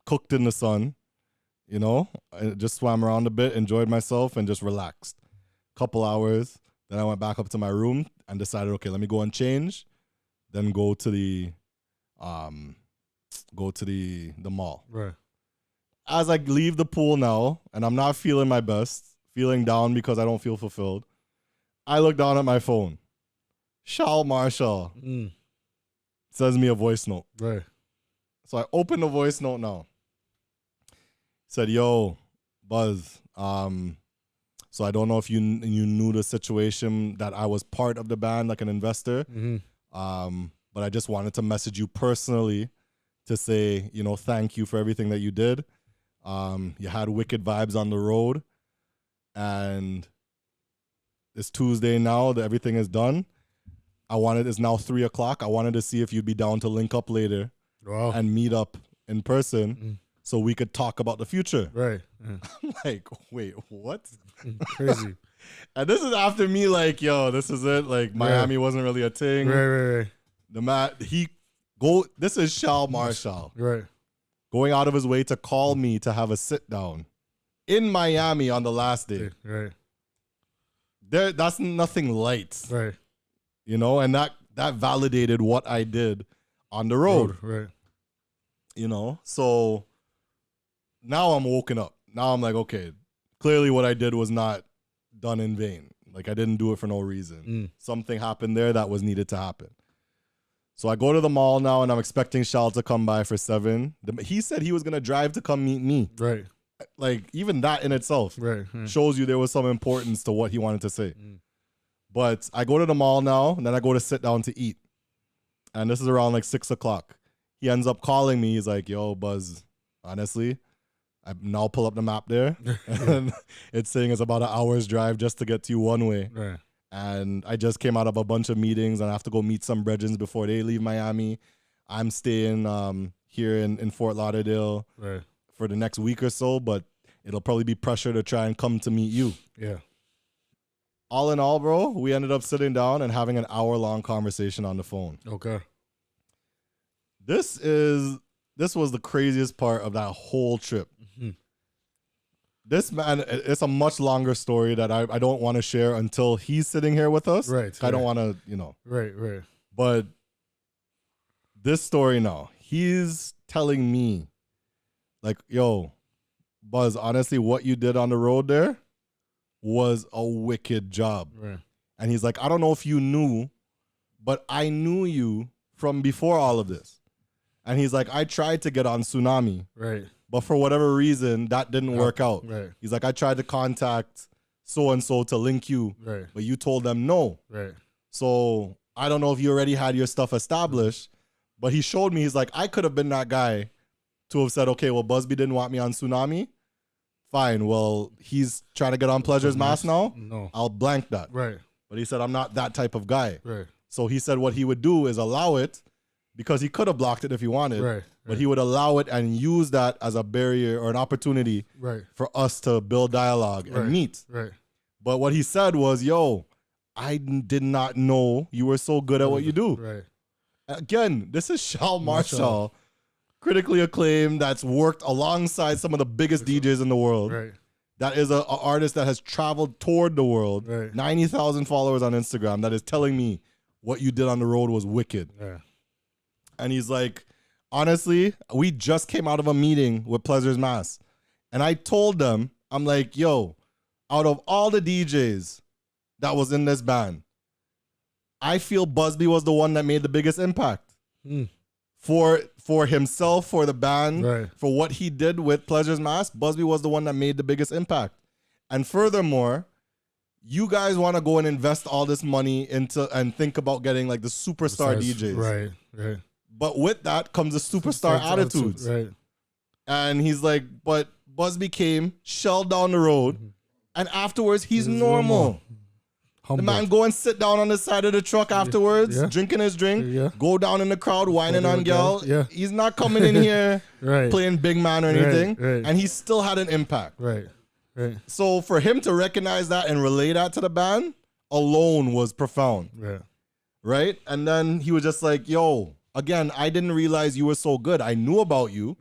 cooked in the sun, I just swam around a bit, enjoyed myself, and just relaxed. Couple hours. Then I went back up to my room and decided, okay, let me go and change, then go to the mall.
Right.
As I leave the pool now, and I'm not feeling my best, feeling down because I don't feel fulfilled, I look down at my phone. Charles Marshall sends me a voice note.
Right.
So I open the voice note now. Said, yo, Buzz, So I don't know if you knew the situation that I was part of the band, like an investor. But I just wanted to message you personally to say, you know, thank you for everything that you did. You had wicked vibes on the road, and it's Tuesday now that everything is done. It's now 3:00. I wanted to see if you'd be down to link up later and meet up in person so we could talk about the future.
Right.
I'm like, wait, what?
Crazy.
And this is after me like, yo, this is it. Like Miami wasn't really a thing.
Right.
This is Shal Marshall.
Right.
Going out of his way to call me to have a sit down in Miami on the last day.
Right.
That's nothing light.
Right.
You know, and that validated what I did on the road.
Right.
You know, so now I'm woken up. Now I'm like, okay, clearly what I did was not done in vain. Like I didn't do it for no reason. Something happened there that was needed to happen. So I go to the mall now and I'm expecting Shal to come by for 7. He said he was going to drive to come meet me.
Right.
Like even that in itself shows you there was some importance to what he wanted to say. But I go to the mall now and then I go to sit down to eat. And this is around like 6:00. He ends up calling me. He's like, yo, Buzz, honestly, I now pull up the map there. And it's saying it's about an hour's drive just to get to you one way.
Right.
And I just came out of a bunch of meetings and I have to go meet some brethren before they leave Miami. I'm staying here in Fort Lauderdale for the next week or so, but it'll probably be pressure to try and come to meet you.
Yeah.
All in all, bro, we ended up sitting down and having an hour-long conversation on the phone.
Okay.
This was the craziest part of that whole trip. This man, it's a much longer story that I don't want to share until he's sitting here with us.
Right.
I don't want to, you know.
Right.
But this story now, he's telling me, like, yo, Buzz, honestly, what you did on the road there was a wicked job.
Right.
And he's like, I don't know if you knew, but I knew you from before all of this. And he's like, I tried to get on Tsunami.
Right.
But for whatever reason, that didn't work out.
Right.
He's like, I tried to contact so-and-so to link you, but you told them no.
Right.
So I don't know if you already had your stuff established, but he showed me, he's like, I could have been that guy to have said, okay, well, Busby didn't want me on Tsunami. Fine, well, he's trying to get on Pleasure's Mask now.
No.
I'll blank that.
Right.
But he said, I'm not that type of guy.
Right.
So he said what he would do is allow it, because he could have blocked it if he wanted.
Right.
But he would allow it and use that as a barrier or an opportunity for us to build dialogue and meet.
Right.
But what he said was, yo, I did not know you were so good at what you do.
Right.
Again, this is Shal Marshall, critically acclaimed, that's worked alongside some of the biggest DJs in the world.
Right.
That is an artist that has traveled toward the world.
Right.
90,000 followers on Instagram that is telling me what you did on the road was wicked.
Yeah.
And he's like, honestly, we just came out of a meeting with Pleasure's Mass. And I told them, I'm like, yo, out of all the DJs that was in this band, I feel Busby was the one that made the biggest impact. For himself, for the band, for what he did with Pleasure's Mass, Busby was the one that made the biggest impact. And furthermore, you guys want to go and invest all this money into and think about getting like the superstar DJs.
Right.
But with that comes the superstar attitudes.
Right.
And he's like, but Busby came, shelled down the road, and afterwards he's normal. The man go and sit down on the side of the truck afterwards, drinking his drink, go down in the crowd, whining on gal. He's not coming in here playing big man or anything. And he still had an impact.
Right.
So for him to recognize that and relay that to the band alone was profound. Right? And then he was just like, yo, again, I didn't realize you were so good. I knew about you.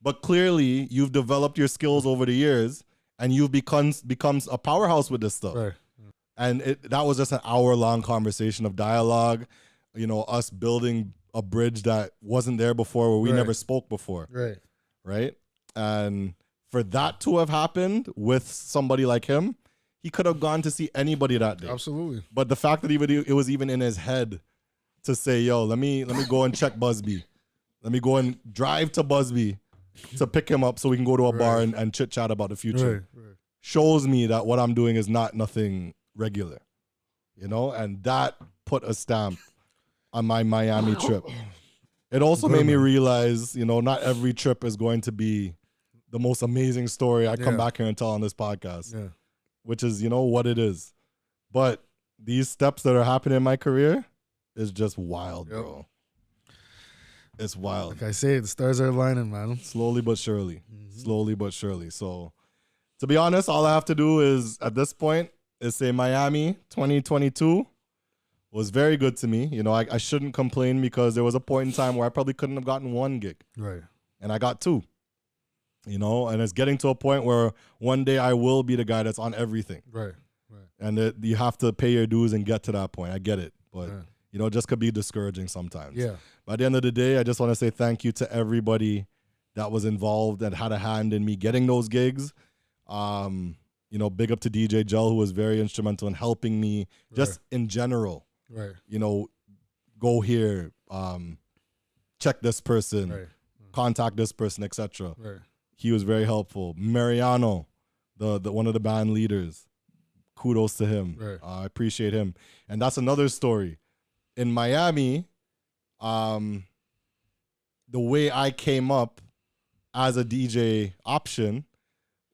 But clearly you've developed your skills over the years and you've become a powerhouse with this stuff. And that was just an hour-long conversation of dialogue, you know, us building a bridge that wasn't there before, where we never spoke before. Right? And for that to have happened with somebody like him, he could have gone to see anybody that day.
Absolutely.
But the fact that it was even in his head to say, yo, let me go and check Busby. Let me go and drive to Busby to pick him up so we can go to a bar and chit-chat about the future. shows me that what I'm doing is not nothing regular, you know, and that put a stamp on my Miami trip. It also made me realize, you know, not every trip is going to be the most amazing story I come back here and tell on this podcast, which is, you know, what it is. But these steps that are happening in my career is just wild, bro. It's wild.
Like I say, the stars are aligning, man.
Slowly but surely. Slowly but surely. So, to be honest, all I have to do is, at this point, is say Miami 2022 was very good to me. You know, I shouldn't complain because there was a point in time where I probably couldn't have gotten one gig.
Right.
And I got two. You know, and it's getting to a point where one day I will be the guy that's on everything.
Right.
And you have to pay your dues and get to that point. I get it. But, you know, it just could be discouraging sometimes.
Yeah.
But at the end of the day, I just want to say thank you to everybody that was involved and had a hand in me getting those gigs. You know, big up to DJ Gel, who was very instrumental in helping me just in general.
Right.
You know, go here, check this person, contact this person, etc.
Right.
He was very helpful. Mariano, the one of the band leaders, kudos to him.
Right.
I appreciate him. And that's another story. In Miami, the way I came up as a DJ option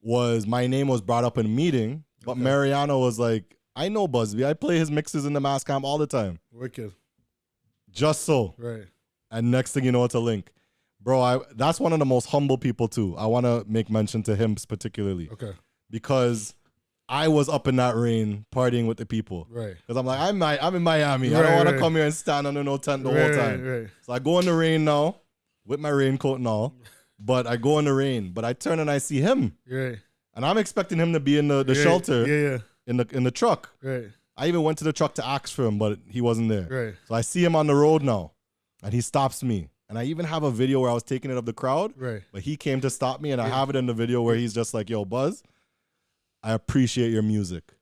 was my name was brought up in a meeting, but Mariano was like, I know Busby. I play his mixes in the mass camp all the time.
Wicked.
Just so.
Right.
And next thing you know, it's a link. Bro, that's one of the most humble people too. I want to make mention to him particularly.
Okay.
Because I was up in that rain partying with the people.
Right.
Because I'm like, I'm in Miami. I don't want to come here and stand under no tent the whole time.
Right.
So I go in the rain now with my raincoat and all. But I go in the rain. But I turn and I see him.
Right.
And I'm expecting him to be in the shelter.
Yeah.
In the truck.
Right.
I even went to the truck to ask for him, but he wasn't there.
Right.
So I see him on the road now. And he stops me. And I even have a video where I was taking it of the crowd.
Right.
But he came to stop me. And I have it in the video where he's just like, yo, Buzz, I appreciate your music.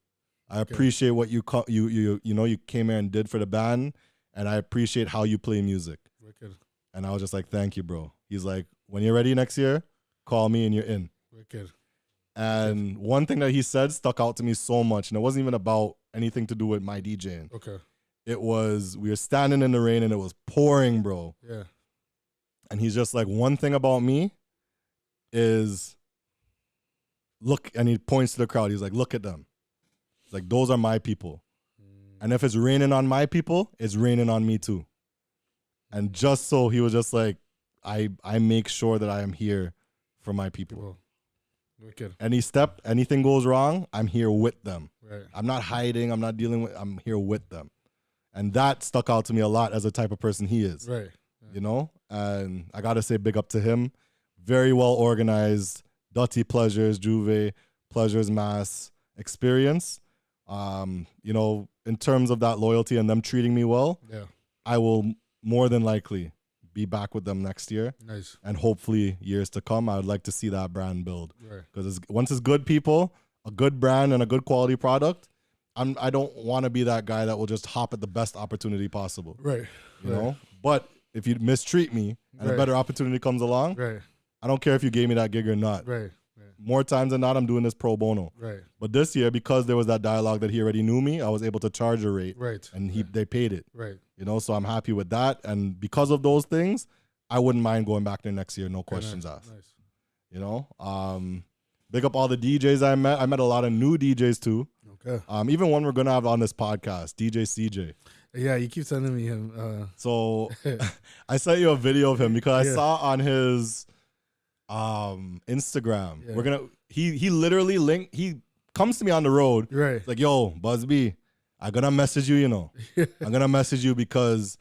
I appreciate what you came here and did for the band. And I appreciate how you play music.
Wicked.
And I was just like, thank you, bro. He's like, when you're ready next year, call me and you're in.
Wicked.
And one thing that he said stuck out to me so much. And it wasn't even about anything to do with my DJing.
Okay.
It was, we were standing in the rain and it was pouring, bro.
Yeah.
And he's just like, one thing about me is look, and he points to the crowd. He's like, look at them. He's like, those are my people. And if it's raining on my people, it's raining on me too. And just so he was just like, I make sure that I am here for my people.
Wicked.
Anything goes wrong, I'm here with them.
Right.
I'm not hiding. I'm not dealing with, I'm here with them. And that stuck out to me a lot as a type of person he is.
Right.
You know? And I got to say big up to him. Very well organized, Dutty Pleasures, Juve, Pleasures Mass experience. You know, in terms of that loyalty and them treating me well, I will more than likely be back with them next year.
Nice.
And hopefully years to come, I would like to see that brand build.
Right.
Because once it's good people, a good brand and a good quality product, I don't want to be that guy that will just hop at the best opportunity possible.
Right.
You know? But if you mistreat me and a better opportunity comes along, I don't care if you gave me that gig or not.
Right.
More times than not, I'm doing this pro bono.
Right.
But this year, because there was that dialogue that he already knew me, I was able to charge a rate.
Right.
And they paid it.
Right.
You know, so I'm happy with that. And because of those things, I wouldn't mind going back there next year, no questions asked.
Nice.
You know? Big up all the DJs I met. I met a lot of new DJs too.
Okay.
Even one we're gonna have on this podcast, DJ CJ.
Yeah, you keep sending me him.
So I sent you a video of him because I saw on his Instagram.
Yeah.
We're gonna he literally he comes to me on the road.
Right.
It's like, yo, Busby, I'm gonna message you, you know. I'm gonna message you because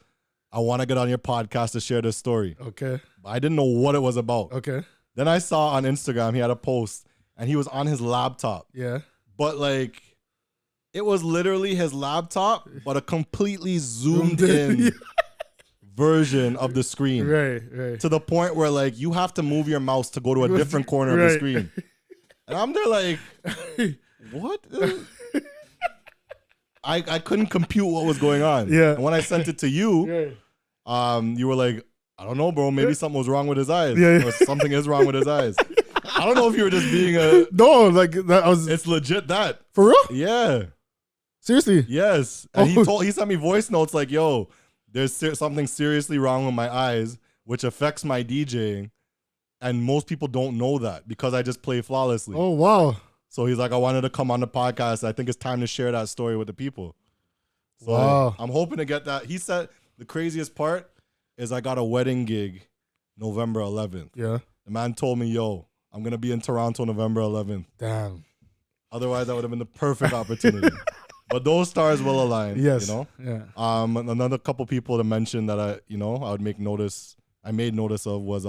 I wanna get on your podcast to share this story.
Okay.
But I didn't know what it was about.
Okay.
Then I saw on Instagram he had a post and he was on his laptop.
Yeah.
But like it was literally his laptop, but a completely zoomed in version of the screen.
Right.
To the point where like you have to move your mouse to go to a different corner of the screen. And I'm there like, what? I couldn't compute what was going on.
Yeah.
And when I sent it to you, you were like, I don't know, bro. Maybe something was wrong with his eyes.
Yeah.
Or something is wrong with his eyes. I don't know if you were just being a
no, like that was.
It's legit that
For real?
Yeah.
Seriously?
Yes. And he sent me voice notes like, "Yo, there's something seriously wrong with my eyes, which affects my DJing, and most people don't know that because I just play flawlessly."
Oh wow.
So he's like, "I wanted to come on the podcast. I think it's time to share that story with the people." So
wow.
I'm hoping to get that. He said the craziest part is I got a wedding gig November 11th.
Yeah.
The man told me, "Yo, I'm going to be in Toronto November 11th."
Damn.
Otherwise, that would have been the perfect opportunity. But those stars will align.
Yes.
You know?
Yeah.
Another couple people to mention that I made notice of was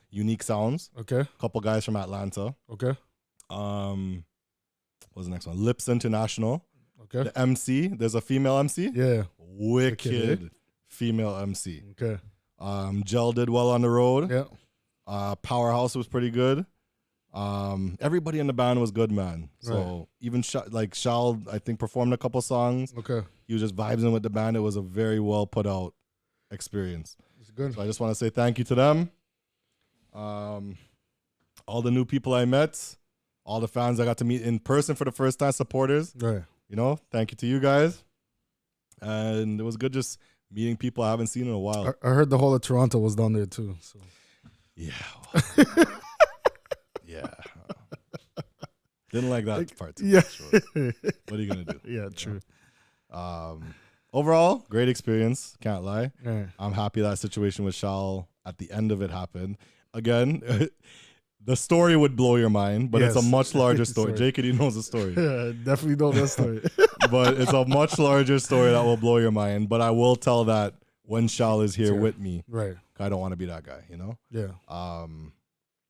Unique Sounds.
Okay.
A couple guys from Atlanta.
Okay.
What was the next one? Lips International.
Okay.
The MC. There's a female MC.
Yeah.
Wicked female MC.
Okay.
Gel did well on the road.
Yeah.
Powerhouse was pretty good. Everybody in the band was good, man. So even Shal, I think, performed a couple songs.
Okay.
He was just vibing with the band. It was a very well put out experience.
It's good.
So I just want to say thank you to them. All the new people I met, all the fans I got to meet in person for the first time, supporters.
Right.
You know, thank you to you guys. And it was good just meeting people I haven't seen in a while.
I heard the whole of Toronto was down there too. So.
Yeah. Yeah. Didn't like that part too much. Sure. What are you going to do?
Yeah, true.
Overall, great experience. Can't lie.
Right.
I'm happy that situation with Shal at the end of it happened. Again, the story would blow your mind, but it's a much larger story. Jake, he knows the story.
Yeah, definitely know that story.
But it's a much larger story that will blow your mind. But I will tell that when Shal is here with me.
Right.
I don't want to be that guy, you know?
Yeah.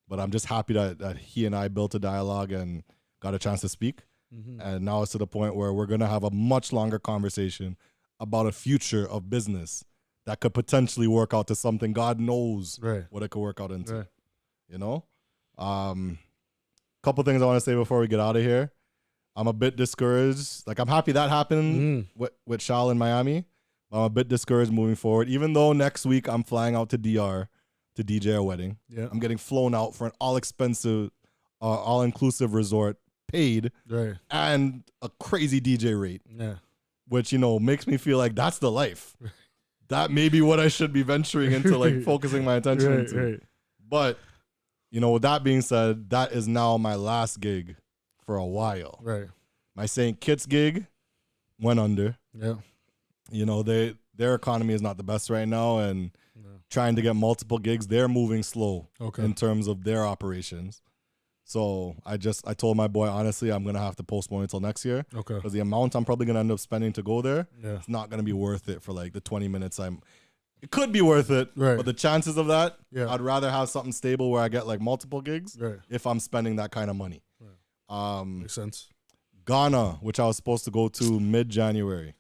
But I'm just happy that he and I built a dialogue and got a chance to speak. Mm-hmm. And now it's to the point where we're going to have a much longer conversation about a future of business that could potentially work out to something. God knows what it could work out into. Right. You know? Couple things I want to say before we get out of here. I'm a bit discouraged. Like, I'm happy that happened with Shal in Miami. I'm a bit discouraged moving forward. Even though next week I'm flying out to DR to DJ a wedding. Yeah. I'm getting flown out for an all-inclusive resort, paid, and a crazy DJ rate. Yeah. Which, you know, makes me feel like that's the life. That may be what I should be venturing into, like, focusing my attention into. Right. But, you know, with that being said, that is now my last gig for a while. Right. My St. Kitts gig went under. Yeah. You know, their economy is not the best right now, and trying to get multiple gigs, they're moving slow in terms of their operations. So I told my boy, honestly, I'm going to have to postpone until next year. Okay. Because the amount I'm probably going to end up spending to go there, it's not going to be worth it for like the 20 minutes it could be worth it, but the chances of that, I'd rather have something stable where I get like multiple gigs if I'm spending that kind of money. Right.
Makes sense.
Ghana, which I was supposed to go to mid-January,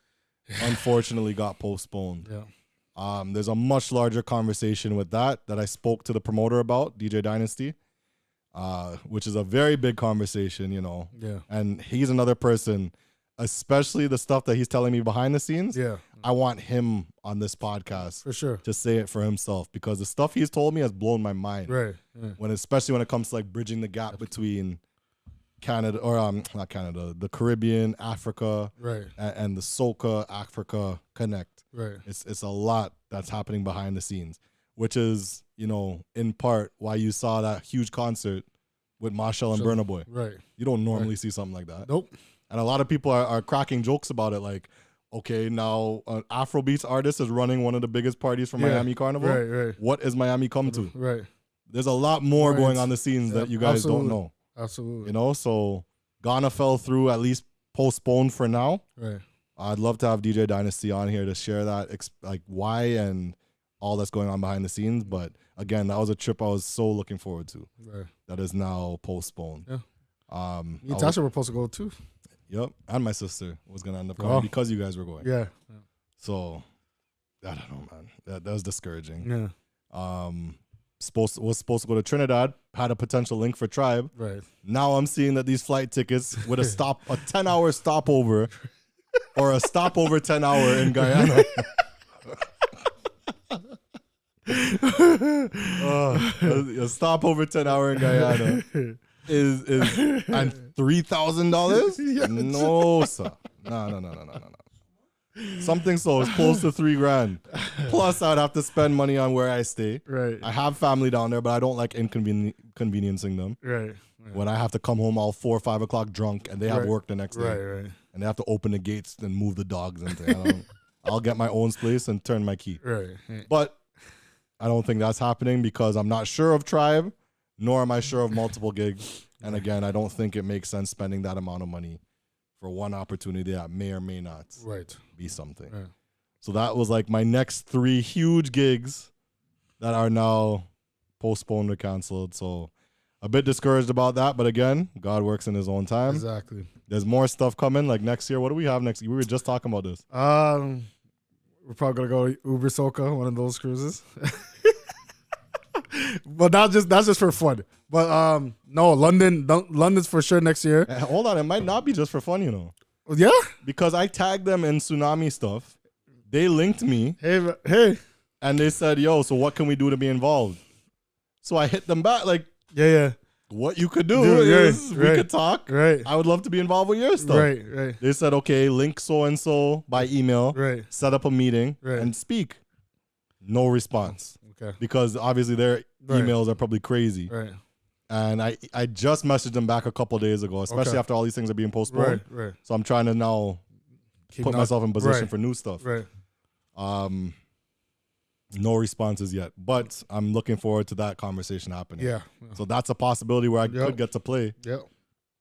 unfortunately got postponed. Yeah. There's a much larger conversation with that I spoke to the promoter about, DJ Dynasty, which is a very big conversation, you know. Yeah. And he's another person, especially the stuff that he's telling me behind the scenes. Yeah. I want him on this podcast
for sure to
say it for himself, because the stuff he's told me has blown my mind. Right. Yeah. Especially when it comes to like bridging the gap between Canada, or not Canada, the Caribbean, Africa, and the Soca Africa Connect. Right. It's a lot that's happening behind the scenes, which is, you know, in part why you saw that huge concert with Marshall and Burna Boy. Right. You don't normally see something like that.
Nope.
And a lot of people are cracking jokes about it, like, okay, now an Afrobeats artist is running one of the biggest parties for Miami Carnival. Right. What is Miami come to? Right. There's a lot more going on the scenes that you guys don't know.
Absolutely.
You know, so Ghana fell through, at least postponed for now. Right. I'd love to have DJ Dynasty on here to share that, like why and all that's going on behind the scenes. But again, that was a trip I was so looking forward to. Right. That is now postponed. Yeah.
Me and Tasha were supposed to go too.
Yep. And my sister was going to end up going because you guys were going.
Yeah.
So, I don't know, man. That was discouraging. Yeah. Was supposed to go to Trinidad, had a potential link for Tribe. Right. Now I'm seeing that these flight tickets with a 10-hour stopover or a stopover 10-hour in Guyana A stopover 10-hour in Guyana is and $3,000? No, sir. No. Something so is close to $3,000. Plus, I'd have to spend money on where I stay.
Right.
I have family down there, but I don't like inconveniencing them.
Right.
When I have to come home all 4 or 5 o'clock drunk, and they have work the next day.
Right.
And they have to open the gates and move the dogs and things. I'll get my own place and turn my key.
Right.
But I don't think that's happening because I'm not sure of Tribe, nor am I sure of multiple gigs. And again, I don't think it makes sense spending that amount of money for one opportunity that may or may not be something. Right. So that was like my next 3 huge gigs that are now postponed or canceled. So a bit discouraged about that. But again, God works in his own time.
Exactly.
There's more stuff coming. Like next year, what do we have next year? We were just talking about this.
We're probably gonna go Uber Soca, one of those cruises. But that's just for fun. But no, London's for sure next year.
Hold on, it might not be just for fun,
Yeah,
because I tagged them in tsunami stuff. They linked me.
Hey,
and they said, "Yo, so what can we do to be involved?" So I hit them back like,
yeah.
What you could do is we could talk.
Right.
I would love to be involved with your stuff.
Right.
They said, okay, link so and so by email.
Right.
Set up a meeting and speak. No response.
Okay.
Because obviously their emails are probably crazy.
Right.
And I just messaged them back a couple of days ago, especially after all these things are being postponed.
Right.
So I'm trying to now put myself in position for new stuff.
Right.
No responses yet, but I'm looking forward to that conversation happening.
Yeah.
So that's a possibility where I could get to play.
Yep.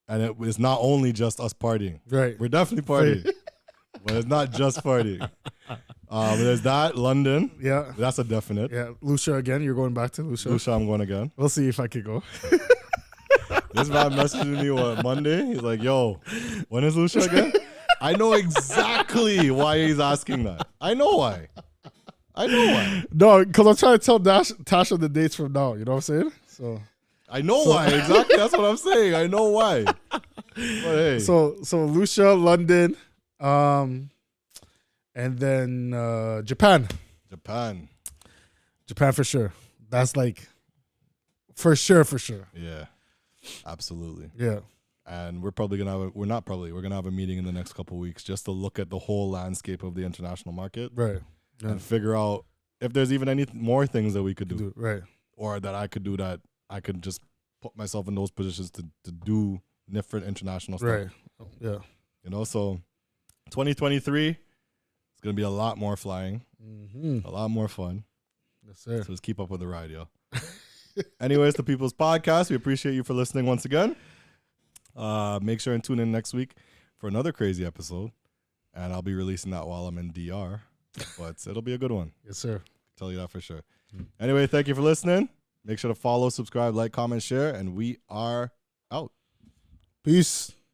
And it was not only just us partying.
Right.
We're definitely partying. But it's not just partying. There's that, London.
Yeah.
That's a definite.
Yeah. Lucia again. You're going back to Lucia.
Lucia, I'm going again.
We'll see if I can go.
This man messaging me Monday. He's like, yo, when is Lucia again? I know exactly why he's asking that. I know why.
No, because I'm trying to tell Tasha the dates from now. You know what I'm saying? So
I know why. Exactly. That's what I'm saying. I know why. But hey.
So Lucia, London, and then Japan.
Japan
for sure. That's like for sure.
Yeah. Absolutely.
Yeah.
And we're probably gonna have we're gonna have a meeting in the next couple of weeks just to look at the whole landscape of the international market.
Right. Yeah.
And figure out if there's even any more things that we could do.
Right.
Or that I could do that I could just put myself in those positions to do different international stuff.
Right. Yeah.
So 2023 it's gonna be a lot more flying. A lot more fun.
Yes, sir.
So just keep up with the ride, yo. Anyways, the People's Podcast. We appreciate you for listening once again. Make sure and tune in next week for another crazy episode. And I'll be releasing that while I'm in DR. But it'll be a good one.
Yes, sir.
Tell you that for sure. Anyway, thank you for listening. Make sure to follow, subscribe, like, comment, share, and we are out.
Peace.